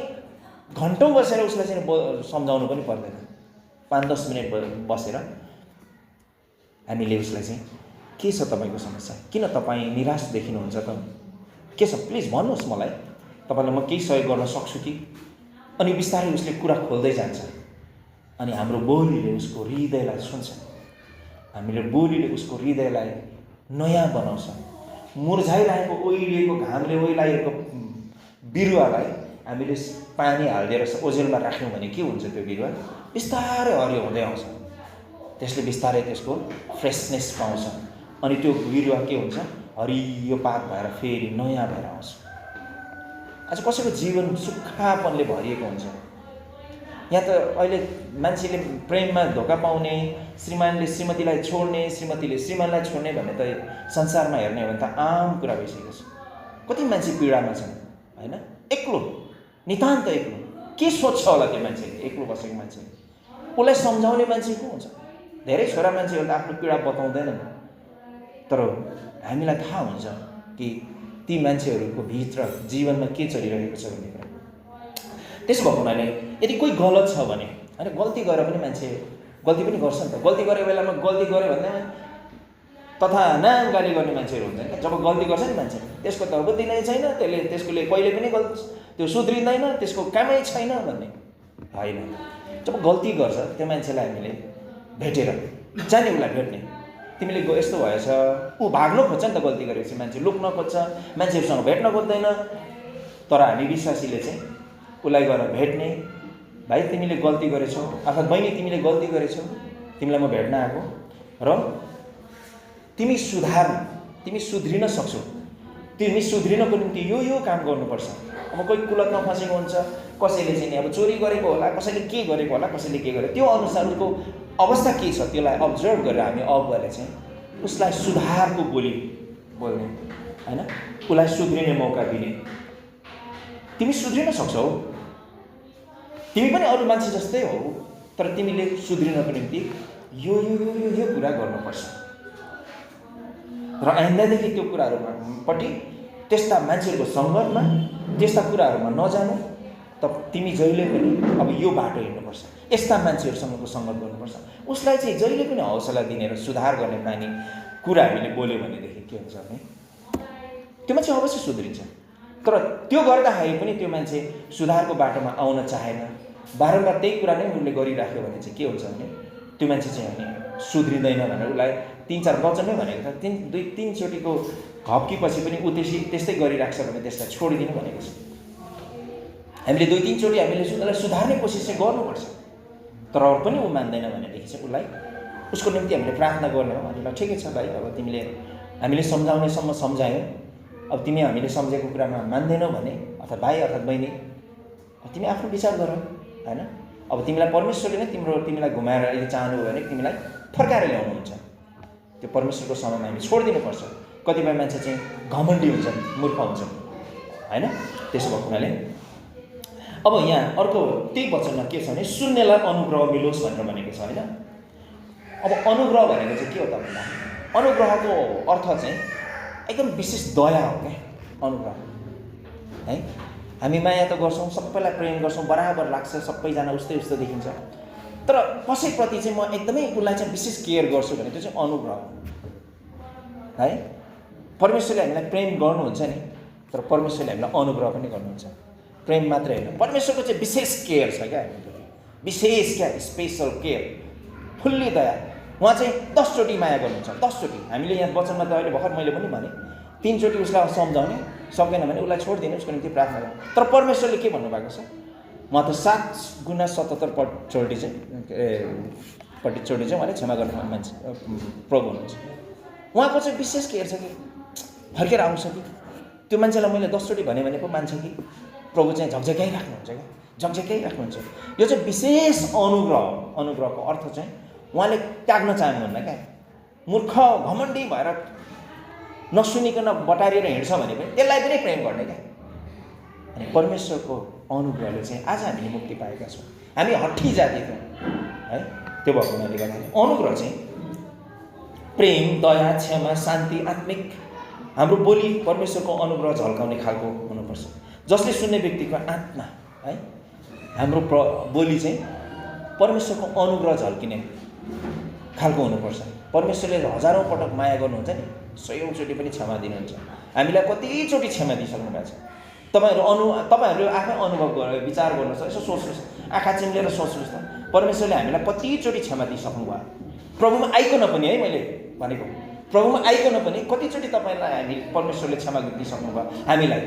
घन्टौँ बसेर उसलाई चाहिँ सम्झाउनु पनि पर्दैन। 5-10 मिनट बसेर हामीले उसलाई चाहिँ के छ तपाईँको समस्या, किन तपाईँ निराश देखिनुहुन्छ त, के छ प्लिज भन्नुहोस् मलाई, तपाईँलाई म केही सहयोग गर्न सक्छु कि। अनि बिस्तारै उसले कुरा खोल्दै जान्छ। अनि हाम्रो बोलीले उसको हृदयलाई छुन्छ। हामीले बोलीले उसको हृदयलाई नयाँ बनाउँछ। मुर्झाइरहेको ओइलिएको घामले ओइलाएको बिरुवालाई हामीले पानी हालिदिएर ओझेलमा राख्यौँ भने के हुन्छ? त्यो बिरुवा बिस्तारै हरियो हुँदै आउँछ। त्यसले बिस्तारै त्यसको फ्रेसनेस पाउँछ। अनि त्यो बिरुवा के हुन्छ? हरियो पात भएर फेरि नयाँ भएर आउँछ। आज कसैको जीवन सुक्खापनले भरिएको हुन्छ। यहाँ त अहिले मान्छेले प्रेममा धोका पाउने, श्रीमानले श्रीमतीलाई छोड्ने, श्रीमतीले श्रीमानलाई छोड्ने भन्ने त संसारमा हेर्ने हो भने त आम कुरा भइसकेको छ। कति मान्छे पीडामा छन् होइन, एक्लो, नितान्त एक्लो। के सोच्छ होला त्यो मान्छेले? एक्लो बसेको मान्छेले उसलाई सम्झाउने मान्छे को हुन्छ? धेरै छोरा मान्छेहरूले आफ्नो पीडा बताउँदैनन्, तर हामीलाई थाहा हुन्छ कि ती मान्छेहरूको भित्र जीवनमा के चलिरहेको छ भन्ने कुरा। त्यसो भएको हुनाले यदि कोही गलत छ भने होइन, गल्ती गरेर पनि मान्छे गल्ती पनि गर्छ नि त। गल्ती गरेको बेलामा गल्ती गऱ्यो भन्दा तथा नाम गाली गर्ने मान्छेहरू हुन्छन् क्या। जब गल्ती गर्छ नि मान्छे, त्यसको त बुद्धि नै छैन, त्यसकोले कहिले पनि त्यो सुध्रिँदैन, त्यसको कामै छैन भन्ने होइन। जब गल्ती गर्छ त्यो मान्छेलाई हामीले भेटेर जाने, उसलाई भेट्ने, तिमीले यस्तो भएछ, ऊ भाग्न खोज्छ नि त। गल्ती गरेपछि मान्छे लुक्न खोज्छ, मान्छेहरूसँग भेट्न खोज्दैन। तर हामी विश्वासीले चाहिँ उसलाई गएर भेट्ने, भाइ तिमीले गल्ती गरेछौ, अथवा बहिनी तिमीले गल्ती गरेछौ, तिमीलाई म भेट्न आएको र तिमी सुध्रिन सक्छौ, तिमी सुध्रिनको निम्ति यो काम गर्नुपर्छ। अब कोही कुलतमा फसेको हुन्छ, कसैले चाहिँ अब चोरी गरेको होला, कसैले के गरेको होला, कसैले के गर्यो, त्यो अनुसार उसको अवस्था के छ त्यसलाई अब्जर्भ गरेर हामी अगुवाले चाहिँ उसलाई सुधारको बोली बोल्ने होइन, उसलाई सुध्रिने मौका दिने। तिमी सुध्रिन सक्छौ, तिमी पनि अरू मान्छे जस्तै हो, तर तिमीले सुध्रिनको निम्ति यो कुरा गर्नुपर्छ। र आइन्दादेखि त्यो कुराहरूपट्टि, त्यस्ता मान्छेहरूको सङ्गतमा, त्यस्ता कुराहरूमा नजानु। त तिमी जहिले पनि अब यो बाटो हिँड्नुपर्छ, यस्ता मान्छेहरूसँगको सङ्गत गर्नुपर्छ। उसलाई चाहिँ जहिले पनि हौसला दिने र सुधार गर्ने कुरा हामीले बोल्यो भनेदेखि के हुन्छ भने त्यो मान्छे अवश्य सुध्रिन्छ। तर त्यो गर्दाखेरि पनि त्यो मान्छे सुधारको बाटोमा आउन चाहेन, बारम्बार त्यही कुरा नै उसले गरिराख्यो भने चाहिँ के हुन्छ भने त्यो मान्छे चाहिँ होइन सुध्रिँदैन भनेर उसलाई 3-4 वचनमै भनेको छ। 2-3 चोटिको घप्कीपछि पनि ऊ त्यस्तै गरिराख्छ भने त्यसलाई छोडिदिनु भनेको छ। हामीले 2-3 चोटि हामीले उसलाई सुधार्ने कोसिस चाहिँ गर्नुपर्छ, तर अरू पनि ऊ मान्दैन भनेदेखि चाहिँ उसलाई उसको निम्ति हामीले प्रार्थना गर्ने हो। अनि ल ठिकै छ भाइ, अब तिमीले हामीले सम्झाउनेसम्म सम्झायौ, अब तिमी हामीले सम्झेको कुरामा मान्दैनौ भने अथवा भाइ अथवा बहिनी तिमी आफ्नो विचार गर हैन। अब तिमीलाई परमेश्वरले नै तिमीलाई घुमाएर अहिले चाहनु भने तिमीलाई फर्काएर ल्याउनुहुन्छ। त्यो परमेश्वरको समयमा हामी छोडिदिनुपर्छ। कतिपय मान्छे चाहिँ घमण्डी हुन्छन्, मूर्ख हुन्छन् हैन। त्यसो भएको हुनाले अब यहाँ अर्को त्यही वचनमा के छ भने शून्यलाई अनुग्रह मिलोस् भनेर भनेको छ हैन। अब अनुग्रह भनेको चाहिँ के हो त भन्दा अनुग्रहको अर्थ चाहिँ एकदम विशेष दया हो क्या अनुग्रह है। हामी माया त गर्छौँ, सबैलाई प्रेम गर्छौँ, बराबर लाग्छ, सबैजना उस्तै देखिन्छ, तर कसैप्रति चाहिँ म एकदमै उसलाई चाहिँ विशेष केयर गर्छु भने त्यो चाहिँ अनुग्रह है। परमेश्वरले हामीलाई प्रेम गर्नुहुन्छ नि, तर परमेश्वरले हामीलाई अनुग्रह पनि गर्नुहुन्छ। प्रेम मात्रै होइन, परमेश्वरको चाहिँ विशेष केयर छ क्या हामीप्रति, विशेष क्या स्पेसल केयर, फुल्ली दया। उहाँ चाहिँ 10 चोटि माया गर्नुहुन्छ, 10 चोटि। हामीले यहाँ वचनमा त अहिले भर्खर मैले पनि भने 3 चोटि उसलाई सम्झाउने, सकेन भने उसलाई छोडिदिने, उसको निम्ति प्रार्थना गर्ने। तर परमेश्वरले के भन्नुभएको छ, उहाँ त 7 गुना 77 चोटि चाहिँ उहाँले क्षमा गर्ने मान्छे प्रभु हुनुहुन्छ। उहाँको चाहिँ विशेष केयर छ कि फर्केर आउँछ कि त्यो मान्छेलाई मैले 10 चोटि भने पो मान्छ कि प्रभु चाहिँ झकझकाइराख्नुहुन्छ क्या, झकझकाइराख्नुहुन्छ। यो चाहिँ विशेष अनुग्रह। अनुग्रहको अर्थ चाहिँ उहाँले त्याग्न चाहनुहुन्न क्या। मूर्ख घमण्डी भएर नसुनिकन बटारिएर हिँड्छ भने पनि त्यसलाई पनि प्रेम गर्ने क्या। अनि परमेश्वरको अनुग्रहले चाहिँ आज हामीले मुक्ति पाएका छौँ। हामी हट्ठी जाति थियौँ है। त्यो भएको हुनाले गर्दाखेरि अनुग्रह चाहिँ प्रेम, दया, क्षमा, शान्ति, आत्मिक हाम्रो बोली परमेश्वरको अनुग्रह झल्काउने खालको हुनुपर्छ, जसले सुन्ने व्यक्तिको आत्मा है। हाम्रो बोली चाहिँ परमेश्वरको अनुग्रह झल्किने खालको हुनुपर्छ। परमेश्वरले हजारौँ पटक माया गर्नुहुन्छ नि, 100औं चोटि पनि क्षमा दिनुहुन्छ। हामीलाई कतिचोटि क्षमा दिइसक्नु भएको छ। तपाईँहरू आफै अनुभव गरेर विचार गर्नुहोस्, यसो सोच्नुहोस्, आँखा चिम्लेर सोच्नुहोस् त, परमेश्वरले हामीलाई कतिचोटि क्षमा दिइसक्नु भयो। प्रभुमा आइकन पनि है, मैले भनेको प्रभुमा आइकन पनि कतिचोटि तपाईँलाई हामी परमेश्वरले क्षमा दिइसक्नु भयो। हामीलाई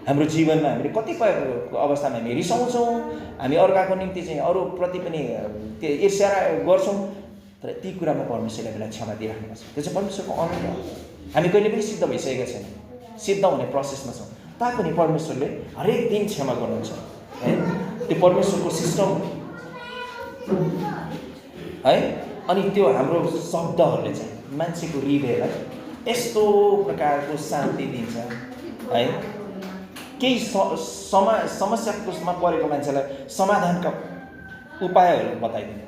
हाम्रो जीवनमा हामीले कतिपय अवस्थामा हामी रिसाउँछौँ, हामी अर्काको निम्ति चाहिँ अरूप्रति पनि त्यो ईर्ष्या गर्छौँ, तर ती कुरामा परमेश्वरले हामीलाई क्षमा दिइराख्नु भएको छ। त्यो चाहिँ परमेश्वरको अनुग्रह। हामी कहिले पनि सिद्ध भइसकेका छैनौँ, सिद्ध हुने प्रोसेसमा छौँ, तापनि परमेश्वरले हरेक दिन क्षमा गर्नुहुन्छ है। त्यो परमेश्वरको सिस्टम है। अनि त्यो हाम्रो शब्दहरूले चाहिँ मान्छेको हृदयलाई यस्तो प्रकारको शान्ति दिन्छ है। केही समस्यामा परेको मान्छेलाई समाधानका उपायहरू बताइदिने,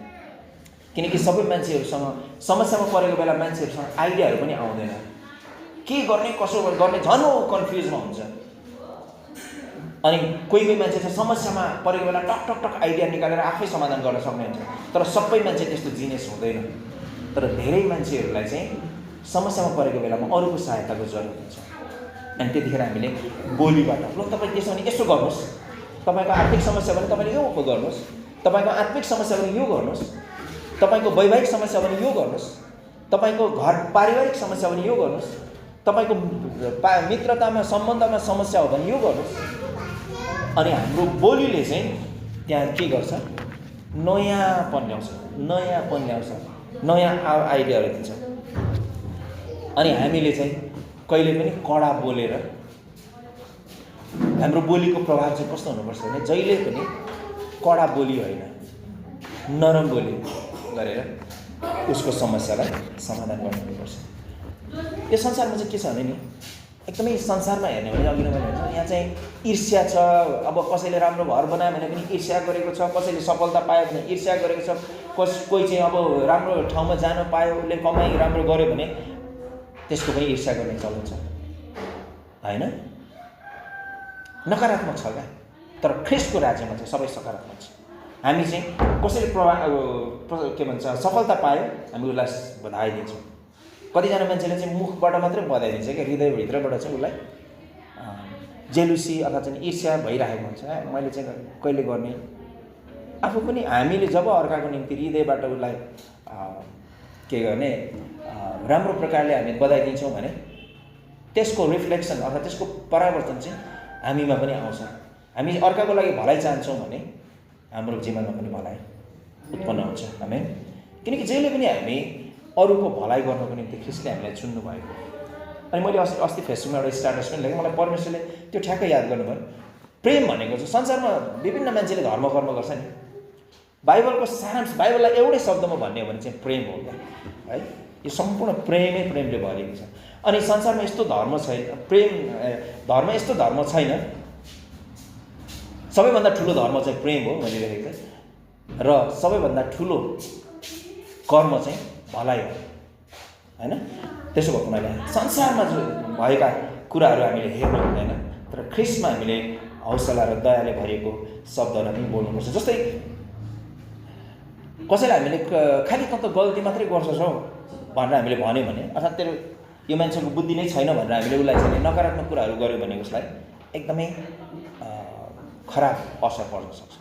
किनकि सबै मान्छेहरूसँग समस्यामा परेको बेला मान्छेहरूसँग आइडियाहरू पनि आउँदैन, के गर्ने कसो गर्ने झन् कन्फ्युजमा हुन्छ। अनि कोही मान्छे चाहिँ समस्यामा परेको बेला टक टक टक आइडिया निकालेर आफै समाधान गर्न सक्ने हुन्छ, तर सबै मान्छे त्यस्तो जिनिस हुँदैन। तर धेरै मान्छेहरूलाई चाहिँ समस्यामा परेको बेलामा अरूको सहायताको जरुरत हुन्छ। अनि त्यतिखेर हामीले बोलीबाट ल तपाईँ त्यसो भने यसो गर्नुहोस्, तपाईँको आर्थिक समस्या भने तपाईँले यो गर्नुहोस्, तपाईँको आत्मिक समस्या भने यो गर्नुहोस्, तपाईँको वैवाहिक समस्या भने यो गर्नुहोस्, तपाईँको घर पारिवारिक समस्या भने यो गर्नुहोस्, तपाईँको मित्रतामा सम्बन्धमा समस्या हो भने यो गर्नुहोस्। अनि हाम्रो बोलीले चाहिँ त्यहाँ के गर्छ, नयाँपन ल्याउँछ, नयाँ आइडियाहरू दिन्छ। अनि हामीले चाहिँ कहिले पनि कडा बोलेर, हाम्रो बोलीको प्रभाव चाहिँ कस्तो हुनुपर्छ भने जहिले पनि कडा बोली होइन, नरम बोली गरेर उसको समस्यालाई समाधान गर्नुपर्छ। यो संसारमा चाहिँ के छ भने नि, एकदमै संसारमा हेर्ने भने अघि नै मैले भन्छ, यहाँ चाहिँ ईर्ष्या छ। अब कसैले राम्रो घर बनायो भने पनि ईर्ष्या गरेको छ, कसैले सफलता पायो भने ईर्ष्या गरेको छ, कोही चाहिँ अब राम्रो ठाउँमा जान पायो, उसले कमाइ राम्रो गर्यो भने त्यसको पनि ईर्ष्या गर्ने चलन छ हैन। नकारात्मक छ क्या, तर ख्रिस्टको राज्यमा चाहिँ सबै सकारात्मक छ। हामी चाहिँ कसैले के भन्छ सफलता पायो, हामी उसलाई बधाई दिन्छौँ। कतिजना मान्छेले चाहिँ मुखबाट मात्रै बधाई दिन्छ क्या, हृदयभित्रबाट चाहिँ उसलाई जेलुसी अथवा चाहिँ ईर्ष्या भइरहेको हुन्छ। मैले चाहिँ कहिले गर्ने, आफू पनि हामीले जब अर्काको निम्ति हृदयबाट उसलाई के गर्ने राम्रो प्रकारले हामी बधाई दिन्छौँ भने त्यसको रिफ्लेक्सन अथवा त्यसको परावर्तन चाहिँ हामीमा पनि आउँछ। हामी अर्काको लागि भलाइ चाहन्छौँ भने हाम्रो जीवनमा पनि भलाइ उत्पन्न हुन्छ। हामी किनकि जहिले पनि हामी अरूको भलाइ गर्नको निम्ति ख्रिस्टले हामीलाई चुन्नु भएको। अनि मैले अस्ति फेसबुकमा एउटा स्ट्याटस पनि लेखेँ, मलाई परमेश्वरले त्यो ठ्याक्कै याद गर्नुभयो। प्रेम भनेको चाहिँ संसारमा विभिन्न मान्छेले धर्म कर्म गर्छ नि, बाइबलको सारांश, बाइबललाई एउटै शब्दमा भन्ने हो भने चाहिँ प्रेम हो क्या है। यो सम्पूर्ण प्रेमै प्रेमले भरिएको छ। अनि संसारमा यस्तो धर्म छैन, धर्म यस्तो धर्म छैन, सबैभन्दा ठुलो धर्म चाहिँ प्रेम हो मैले लेखेको थिएँ, र सबैभन्दा ठुलो कर्म चाहिँ भलाइ हो होइन। त्यसो भएको हुनाले संसारमा जो भएका कुराहरू हामीले हेर्नु हुँदैन, तर ख्रिस्टमा हामीले हौसला र दयाले भरिएको शब्दहरू पनि बोल्नुपर्छ। जस्तै कसैलाई हामीले खालि त गल्ती मात्रै गर्छौ भनेर हामीले भन्यो भने, अर्थात् तेरो यो मान्छेको बुद्धि नै छैन भनेर हामीले उसलाई चाहिँ नकारात्मक कुराहरू गर्यो भने उसलाई एकदमै खराब असर पर्न सक्छ।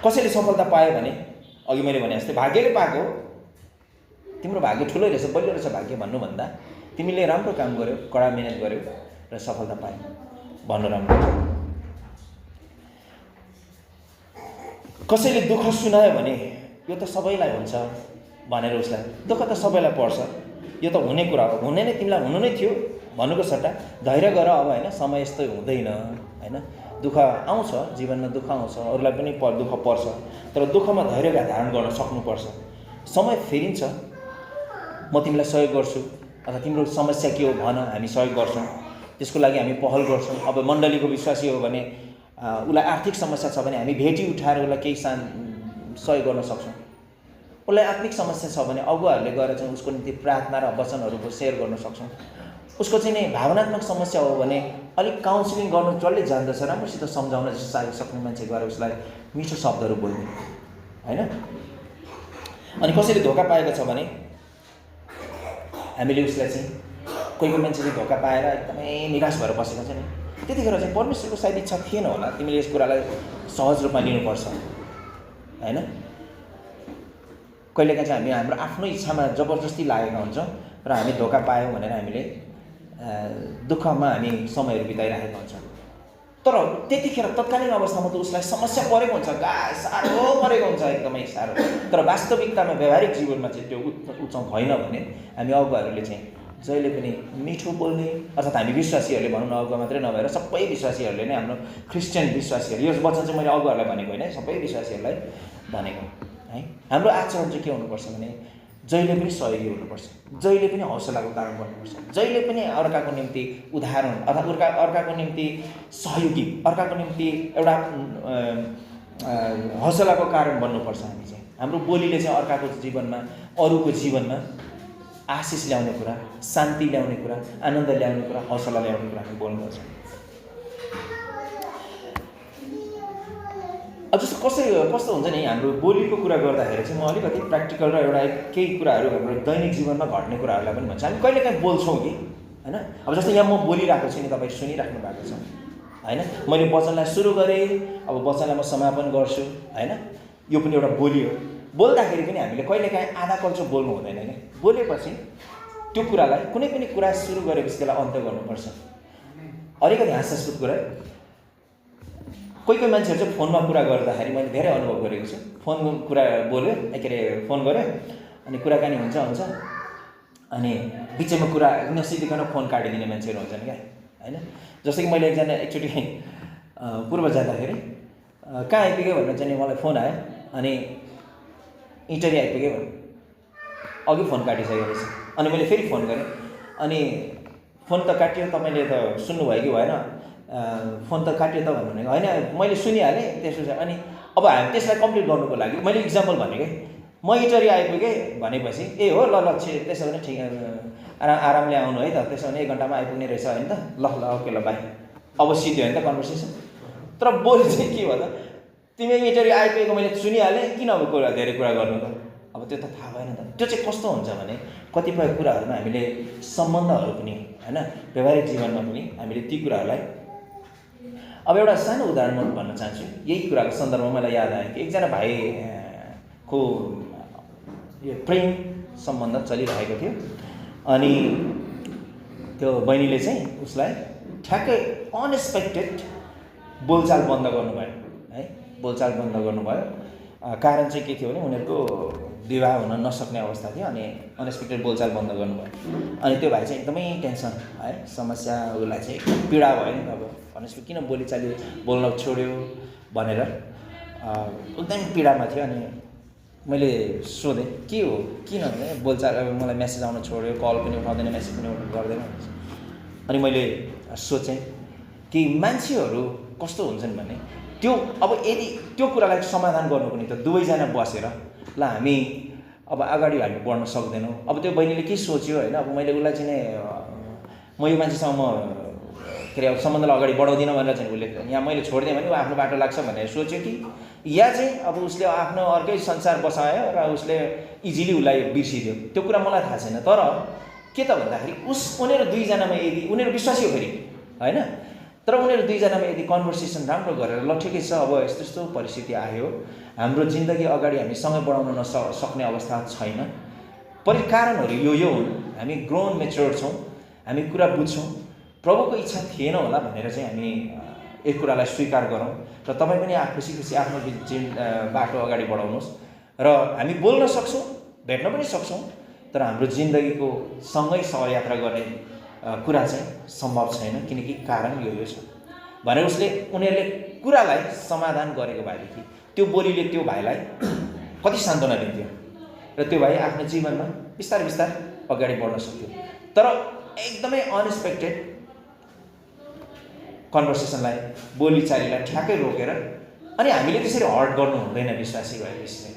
कसैले सफलता पायो भने अघि मैले भने जस्तै भाग्यले पाएको, तिम्रो भाग्य ठुलो रहेछ, बलियो रहेछ भाग्य भन्नुभन्दा तिमीले राम्रो काम गर्यौ, कडा मेहनत गर्यौ र सफलता पायौ भन्नु राम्रो। कसैले दुःख सुनायो भने यो त सबैलाई हुन्छ भनेर उसलाई, दुःख त सबैलाई पर्छ, यो त हुने कुरा हो, हुने नै तिमीलाई हुनु नै थियो भन्नुको सट्टा धैर्य गर अब होइन, समय यस्तो हुँदैन होइन, दुःख आउँछ जीवनमा, दुःख आउँछ, अरूलाई पनि दुःख पर्छ, तर दुःखमा धैर्य धारण गर्न सक्नुपर्छ। समय फेरिन्छ, म तिमीलाई सहयोग गर्छु, अथवा तिम्रो समस्या के हो भन, हामी सहयोग गर्छौँ, त्यसको लागि हामी पहल गर्छौँ। अब मण्डलीको विश्वासी हो भने उसलाई आर्थिक समस्या छ भने हामी भेटी उठाएर उसलाई केही सहयोग गर्न सक्छौँ। उसलाई आत्मिक समस्या छ भने अगुवाहरूले गएर चाहिँ उसको निम्ति प्रार्थना र वचनहरूको सेयर गर्न सक्छौँ। उसको चाहिँ नै भावनात्मक समस्या हो भने अलिक काउन्सिलिङ गर्नु जसले जान्दछ राम्रोसित सम्झाउन सक्ने मान्छे गएर उसलाई मिठो शब्दहरू बोल्ने होइन। अनि कसैले धोका पाएको छ भने हामीले उसलाई चाहिँ कोही मान्छेले धोका पाएर एकदमै निराश भएर बसेको छ नि, त्यतिखेर चाहिँ परमेश्वरको सायद इच्छा थिएन होला तिमीले यस कुरालाई सहज रूपमा लिनुपर्छ होइन। कहिलेकाहीँ चाहिँ हामी हाम्रो आफ्नो इच्छामा जबरजस्ती लागेका हुन्छौँ र हामी धोका पायौँ भनेर हामीले दुःखमा हामी समयहरू बिताइरहेका हुन्छौँ। तर त्यतिखेर तत्कालीन अवस्थामा त उसलाई समस्या परेको हुन्छ, साह्रो परेको हुन्छ, एकदमै साह्रो। तर वास्तविकतामा व्यावहारिक जीवनमा चाहिँ त्यो उचाउ भएन भने हामी अगुवाहरूले चाहिँ जहिले पनि मिठो बोल्ने, अर्थात् हामी विश्वासीहरूले भनौँ न, अगुवा मात्रै नभएर सबै विश्वासीहरूले नै, हाम्रो क्रिस्चियन विश्वासीहरू, यो वचन चाहिँ मैले अगुवाहरूलाई भनेको होइन, सबै विश्वासीहरूलाई भनेको है। हाम्रो आचरण चाहिँ के हुनुपर्छ भने जहिले पनि सहयोगी हुनुपर्छ, जहिले पनि हौसलाको कारण बन्नुपर्छ, जहिले पनि अर्काको निम्ति उदाहरण अथवा अर्काको निम्ति सहयोगी, अर्काको निम्ति एउटा हौसलाको कारण बन्नुपर्छ। हामी चाहिँ हाम्रो बोलीले चाहिँ अर्काको जीवनमा, अरूको जीवनमा आशिष ल्याउने कुरा, शान्ति ल्याउने कुरा, आनन्द ल्याउने कुरा, हौसला ल्याउने कुरा हामी बोल्नुपर्छ। अब जस्तो कस्तो हुन्छ नि, हाम्रो बोलीको कुरा गर्दाखेरि चाहिँ म अलिकति प्र्याक्टिकल र एउटा केही कुराहरू हाम्रो दैनिक जीवनमा घट्ने कुराहरूलाई पनि भन्छु। हामी कहिलेकाहीँ बोल्छौँ कि होइन। अब जस्तो यहाँ म बोलिरहेको छु नि, तपाईँ सुनिराख्नु भएको छ होइन, मैले वचनलाई सुरु गरेँ, अब वचनलाई म समापन गर्छु होइन, यो पनि एउटा बोली हो। बोल्दाखेरि पनि हामीले कहिलेकाहीँ आधा कल्चो बोल्नु हुँदैन क्या। बोलेपछि त्यो कुरालाई, कुनै पनि कुरा सुरु गरेपछि त्यसलाई अन्त्य गर्नुपर्छ। अलिकति हाँसास्पद कुरा, कोही मान्छेहरू चाहिँ फोनमा कुरा गर्दाखेरि मैले धेरै अनुभव गरेको छु। फोनको कुरा बोल्यो, के अरे फोन गऱ्यो, अनि कुराकानी हुन्छ अनि बिचमा कुरा नसिधिकन फोन काटिदिने मान्छेहरू हुन्छन् क्या होइन। जस्तो कि मैले एकचोटि पूर्व जाँदाखेरि कहाँ आइपुग्यो भनेर चाहिँ मलाई फोन आयो, अनि इन्टरभ्यू आइपुग्यो भने अघि फोन काटिसकेको रहेछ। अनि मैले फेरि फोन गरेँ, अनि फोन त काटियो, तपाईँले त सुन्नुभयो कि भएन, फोन त काटियो त भन्नु होइन, मैले सुनिहालेँ। त्यसपछि अनि अब हामी त्यसलाई कम्प्लिट गर्नुको लागि मैले इक्जाम्पल भनेकै, म इन्टरभ्यू आइपुगेँ भनेपछि ए हो ल त्यसो भने ठिक, आरामले आउनु है त, त्यसो भने 1 घन्टामा आइपुग्ने रहेछ होइन त, ल ओके ल बाई, अब सिध्यो होइन त कन्भर्सेसन। तर बोली चाहिँ के भयो त, तिमी इन्टरभ्यू आइपुगेको मैले सुनिहालेँ, किन अब कुरा धेरै कुरा गर्नु त अब त्यो त थाहा भएन त। त्यो चाहिँ कस्तो हुन्छ भने कतिपय कुराहरूमा हामीले सम्बन्धहरू पनि होइन व्यवहारिक जीवनमा पनि हामीले ती कुराहरूलाई अब एउटा सानो उदाहरण म भन्न चाहन्छु। यही कुराको सन्दर्भमा मलाई याद आयो कि एकजना भाइको यो प्रेम सम्बन्ध चलिरहेको थियो अनि त्यो बहिनीले चाहिँ उसलाई ठ्याक्कै अनएक्सपेक्टेड बोलचाल बन्द गर्नुभयो है। बोलचाल बन्द गर्नुभयो। कारण चाहिँ के थियो भने उनीहरूको विवाह हुन नसक्ने अवस्था थियो अनि अनएक्सपेक्टेड बोलचाल बन्द गर्नुभयो। अनि त्यो भाइ चाहिँ एकदमै टेन्सन है, समस्या उसलाई चाहिँ पीडा भयो नि। अब भनेपछि किन बोलीचाली बोल्न छोड्यो भनेर एकदम पीडामा थियो। अनि मैले सोधेँ के हो, किन भने बोलचाल अब मलाई मेसेज आउन छोड्यो, कल पनि उठाउँदैन, मेसेज पनि गर्दैन। अनि मैले सोचेँ कि मान्छेहरू कस्तो हुन्छन् भने त्यो अब यदि त्यो कुरालाई समाधान गर्नुको निम्ति दुवैजना बसेर ल हामी अब अगाडि हामी बढ्न सक्दैनौँ। अब त्यो बहिनीले के सोच्यो होइन, अब मैले उसलाई चाहिँ म यो मान्छेसँग म के अरे अब सम्बन्धलाई अगाडि बढाउँदिनँ भनेर चाहिँ उसले यहाँ मैले छोडिदिएँ भने ऊ आफ्नो बाटो लाग्छ भनेर सोच्यो कि या चाहिँ अब उसले आफ्नो अर्कै संसार बसायो र उसले इजिली उसलाई बिर्सिदियो, त्यो कुरा मलाई थाहा छैन। तर के त भन्दाखेरि उनीहरू दुईजनामा यदि उनीहरू विश्वासी हो फेरि होइन, तर उनीहरू दुईजनामा यदि कन्भर्सेसन राम्रो गरेर ल ठिकै छ अब यस्तो यस्तो परिस्थिति आयो, हाम्रो जिन्दगी अगाडि हामी सँगै बढाउन सक्ने अवस्था छैन, कारणहरू यो हुन्, हामी ग्रोन मेच्योर्ड छौँ, हामी कुरा बुझ्छौँ, प्रभुको इच्छा थिएन होला भनेर चाहिँ हामी एक कुरालाई स्वीकार गरौँ र तपाईँ पनि खुसी खुसी आफ्नो बाटो अगाडि बढाउनुहोस् र हामी बोल्न सक्छौँ, भेट्न पनि सक्छौँ, तर हाम्रो जिन्दगीको सँगै सहयात्रा गर्ने कुरा चाहिँ सम्भव छैन किनकि कारण यो छ भनेर उनीहरूले कुरालाई समाधान गरेको भएदेखि त्यो बोलीले त्यो भाइलाई कति सान्त्वना दिन्थ्यो र त्यो भाइ आफ्नो जीवनमा बिस्तारै बिस्तारै अगाडि बढ्न सक्थ्यो। तर एकदमै अनएक्सपेक्टेड कन्भर्सेसनलाई बोलीचालीलाई ठ्याक्कै रोकेर अनि हामीले त्यसरी हर्ट गर्नु हुँदैन। विश्वासी भएपछि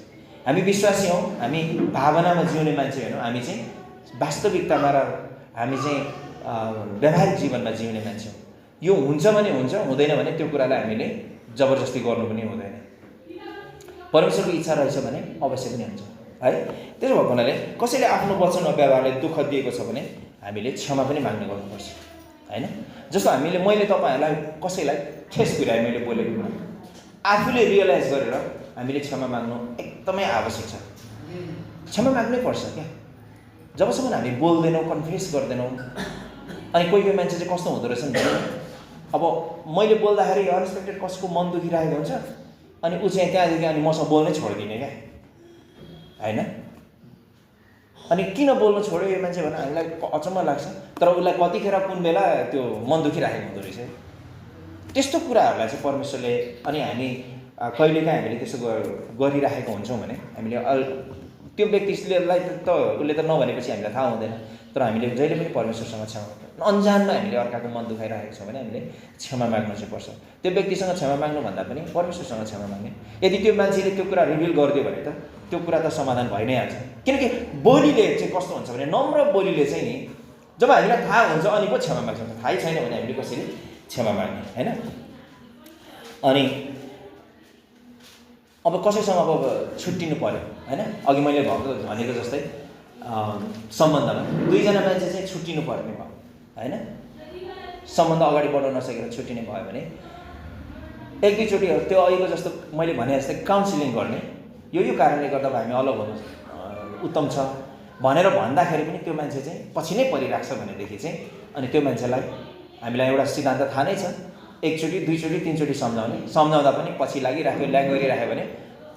हामी विश्वासी हौँ, हामी भावनामा जिउने मान्छे होइनौँ, हामी चाहिँ वास्तविकतामा र हामी चाहिँ व्यवहारिक जीवनमा जिउने मान्छे हौँ। यो हुन्छ भने हुन्छ, हुँदैन भने त्यो कुरालाई हामीले जबरजस्ती गर्नु पनि हुँदैन। परमेश्वरको इच्छा रहेछ भने अवश्य पनि हुन्छ है। त्यसो भएको हुनाले कसैले आफ्नो वचन वा व्यवहारले दुःख दिएको छ भने हामीले क्षमा पनि माग्ने गर्नुपर्छ होइन। जस्तो मैले तपाईँहरूलाई कसैलाई ठेस पुर्याएँ, मैले बोलेको कुरा आफूले रियलाइज गरेर हामीले क्षमा माग्नु एकदमै आवश्यक छ। क्षमा माग्नै पर्छ क्या, जबसम्म हामी बोल्दैनौँ, कन्फेस गर्दैनौँ। अनि कोही मान्छे चाहिँ कस्तो हुँदो रहेछ भने अब मैले बोल्दाखेरि अनएक्सपेक्टेड कसैको मन दुखिरहेको हुन्छ अनि ऊ चाहिँ त्यहाँदेखि अनि मसँग बोल्नै छोडिदिने क्या होइन। अनि किन बोल्न छोड्यो यो मान्छे भनेर हामीलाई अचम्म लाग्छ, तर उसलाई कतिखेर कुन बेला त्यो मन दुखिराखेको हुँदो रहेछ। त्यस्तो कुराहरूलाई चाहिँ परमेश्वरले अनि हामी कहिलेकाहीँ हामीले त्यसो गरिराखेको हुन्छौँ भने हामीले त्यो व्यक्तिलाई त उसले त नभनेपछि हामीलाई थाहा हुँदैन, तर हामीले जहिले पनि परमेश्वरसँग क्षमा अन्जानमा हामीले अर्काको मन दुखाइरहेको छौँ भने हामीले क्षमा माग्नु चाहिँ पर्छ। त्यो व्यक्तिसँग क्षमा माग्नुभन्दा पनि परमेश्वरसँग क्षमा माग्ने। यदि त्यो मान्छेले त्यो कुरा रिभिल गरिदियो भने त त्यो कुरा त समाधान भइ नै हाल्छ। किनकि बोलीले चाहिँ कस्तो हुन्छ भने नम्र बोलीले चाहिँ नि जब हामीलाई थाहा हुन्छ अनि पो क्षमा माग्छौँ, थाहै छैन भने हामीले कसरी क्षमा माग्ने होइन। अनि अब कसैसँग अब छुट्टिनु पर्यो होइन, अघि मैले भनेको जस्तै सम्बन्धमा दुईजना मान्छे चाहिँ छुट्टिनु पर्ने भयो होइन, सम्बन्ध अगाडि बढाउन नसकेर छुट्टिने भयो भने एक दुईचोटि त्यो अहिलेको जस्तो मैले भने जस्तै काउन्सिलिङ गर्ने, यो कारणले गर्दा हामी अलग हुनु उत्तम छ भनेर भन्दाखेरि पनि त्यो मान्छे चाहिँ पछि नै परिराख्छ भनेदेखि चाहिँ अनि त्यो मान्छेलाई हामीलाई एउटा सिद्धान्त थाहा नै छ, एकचोटि दुईचोटि तीनचोटि सम्झाउँदा पनि पछि गरिराख्यो भने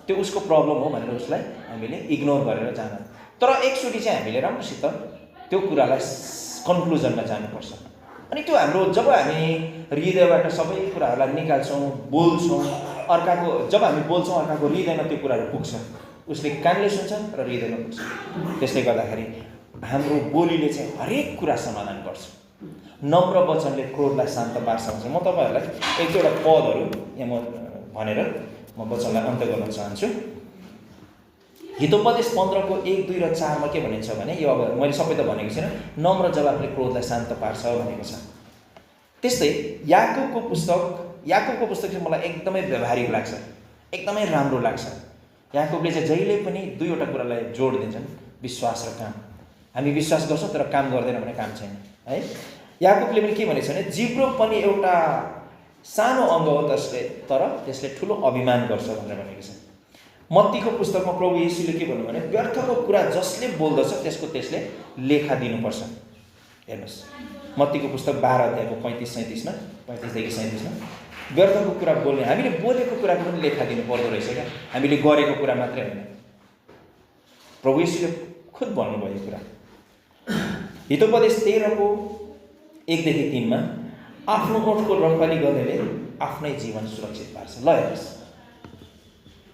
त्यो उसको प्रब्लम हो भनेर उसलाई हामीले इग्नोर गरेर जान। तर एकचोटि चाहिँ हामीले राम्रोसित त्यो कुरालाई कन्क्लुजनमा जानुपर्छ। अनि त्यो हाम्रो जब हामी हृदयबाट सबै कुराहरूलाई निकाल्छौँ, बोल्छौँ, जब हामी बोल्छौँ अर्काको हृदयमा त्यो कुराहरू पुग्छ, उसले कानले सुन्छ र हृदयमा पुग्छ। त्यसले गर्दाखेरि हाम्रो बोलीले चाहिँ हरेक कुरा समाधान गर्छ। नम्र वचनले क्रोधलाई शान्त पार्छ भन्छ। म तपाईँहरूलाई एक दुईवटा पदहरू यहाँ भनेर म वचनलाई अन्त्य गर्न चाहन्छु। हितोपदेश 15को 1, 2 र 4 के भनिन्छ भने यो अब मैले सबै त भनेको छैन, नम्र जवाफले क्रोधलाई शान्त पार्छ भनेको छ। त्यस्तै याकुबको पुस्तक चाहिँ मलाई एकदमै व्यवहारिक लाग्छ, एकदमै राम्रो लाग्छ। याकुबले चाहिँ जहिले पनि दुईवटा कुरालाई जोड दिन्छन्, विश्वास र काम। हामी विश्वास गर्छौँ तर काम गर्दैन भने काम छैन है। याकुबले पनि के भनेको छ भने जिब्रो पनि एउटा सानो अङ्ग हो तर त्यसले ठुलो अभिमान गर्छ भनेर भनेको छ। मत्तीको पुस्तकमा प्रभु येशूले के भन्नु भने व्यर्थको कुरा जसले बोल्दछ त्यसले लेखा दिनुपर्छ। हेर्नुहोस्, मत्तीको पुस्तक 12 अध्यायको 35-37मा 35देखि 37मा व्यर्थको कुरा बोल्ने, हामीले बोलेको कुराको पनि लेखा दिनु पर्दो रहेछ क्या, हामीले गरेको कुरा मात्रै होइन। प्रभु येशूले खुद भन्नुभयो यो कुरा। हितोपदेश 13को 1देखि 3मा आफ्नो ओठको रखवाली गर्नेले आफ्नै जीवन सुरक्षित पार्छ। ल हेर्नुहोस्,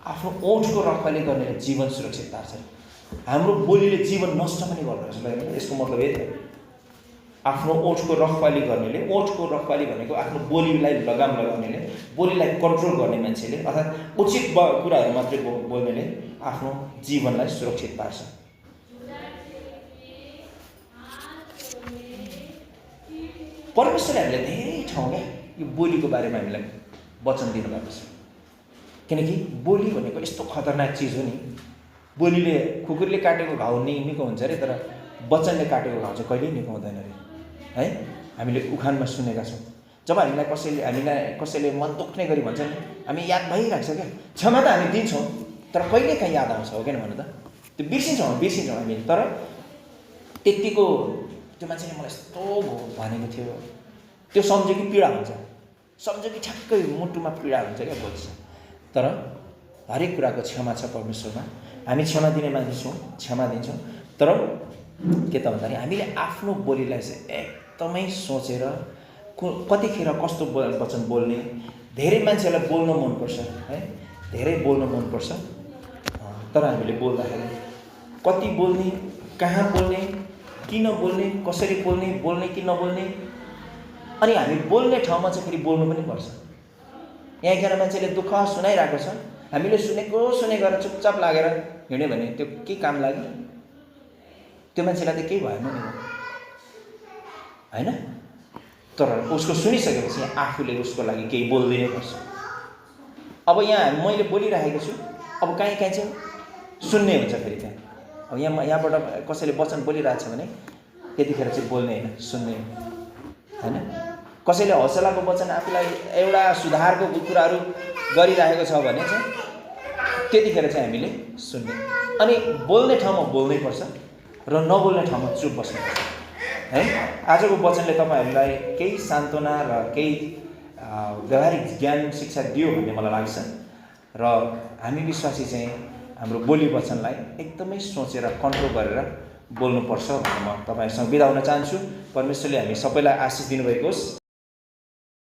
आफ्नो ओठको रखवाली गर्नेले जीवन सुरक्षित पार्छ। हाम्रो बोलीले जीवन नष्ट पनि गर्दो रहेछ। ल हेर्नु, यसको मतलब यही हो। आफ्नो ओठको रखवाली गर्नेले, ओठको रखवाली भनेको आफ्नो बोलीलाई लगाम लगाउनेले, बोलीलाई कन्ट्रोल गर्ने मान्छेले, अर्थात् उचित कुराहरू मात्रै बोल्नेले आफ्नो जीवनलाई सुरक्षित पार्छ। परमेश्वरले हामीलाई धेरै ठाउँ क्या यो बोलीको बारेमा हामीलाई वचन दिनुभएको छ। किनकि बोली भनेको यस्तो खतरनाक चिज हो नि। बोलीले, कुकुरले काटेको घाउ निको हुन्छ अरे, तर वचनले काटेको घाउ चाहिँ कहिल्यै निको हुँदैन अरे है। हामीले उखानमा सुनेका छौँ, जब हामीलाई कसैले मन दुख्ने गरी भन्छ नि, हामी याद भइरहेको छ क्या। क्षमा त हामी दिन्छौँ तर कहिले काहीँ याद आउँछ, हो किन भन्नु त? त्यो बिर्सिन्छौँ हामीले, तर त्यतिको त्यो मान्छेले मलाई यस्तो भनेको थियो, त्यो सम्झ्यो कि पीडा हुन्छ, सम्झ्यो कि ठ्याक्कै मुटुमा पीडा हुन्छ क्या बोल्छ। तर हरेक कुराको क्षमा छ परमेश्वरमा। हामी क्षमा दिने मान्छे छौँ, क्षमा दिन्छौँ। तर के त भन्दाखेरि हामीले आफ्नो बोलीलाई चाहिँ एकदमै सोचेर कतिखेर कस्तो वचन बोल्ने। धेरै मान्छेलाई बोल्न मनपर्छ है, धेरै बोल्न मनपर्छ, तर हामीले बोल्दाखेरि कति बोल्ने, कहाँ बोल्ने, किन बोल्ने, कसरी बोल्ने, बोल्ने कि नबोल्ने, अनि हामी बोल्ने ठाउँमा चाहिँ फेरि बोल्नु पनि पर्छ। यहाँ एकजना मान्छेले दुःख सुनाइरहेको छ, हामीले सुने गरेर चुपचाप लागेर हिँड्यो भने त्यो के काम लाग्यो? त्यो मान्छेलाई त केही भएन नि होइन। तर उसको सुनिसकेपछि आफूले उसको लागि केही बोलिदिनै पर्छ। अब यहाँ मैले बोलिरहेको छु, अब कहीँ चाहिँ सुन्ने हुन्छ फेरि त्यहाँ। अब यहाँबाट कसैले वचन बोलिरहेको छ भने त्यतिखेर चाहिँ बोल्ने होइन, सुन्ने होइन। कसैले हौसलाको वचन आफूलाई एउटा सुधारको कुराहरू गरिरहेको छ भने चाहिँ त्यतिखेर चाहिँ हामीले सुन्ने, अनि बोल्ने ठाउँमा बोल्नै पर्छ र नबोल्ने ठाउँमा चुप बस्नुपर्छ है। आजको वचनले तपाईँहरूलाई केही सान्त्वना र केही व्यवहारिक ज्ञान शिक्षा दियो भन्ने मलाई लाग्छ। र हामी विश्वासी चाहिँ हाम्रो बोली वचनलाई एकदमै सोचेर कन्ट्रोल गरेर बोल्नुपर्छ भनेर म तपाईँहरूसँग बिदा हुन चाहन्छु। परमेश्वरले हामी सबैलाई आशिष दिनुभएको होस्।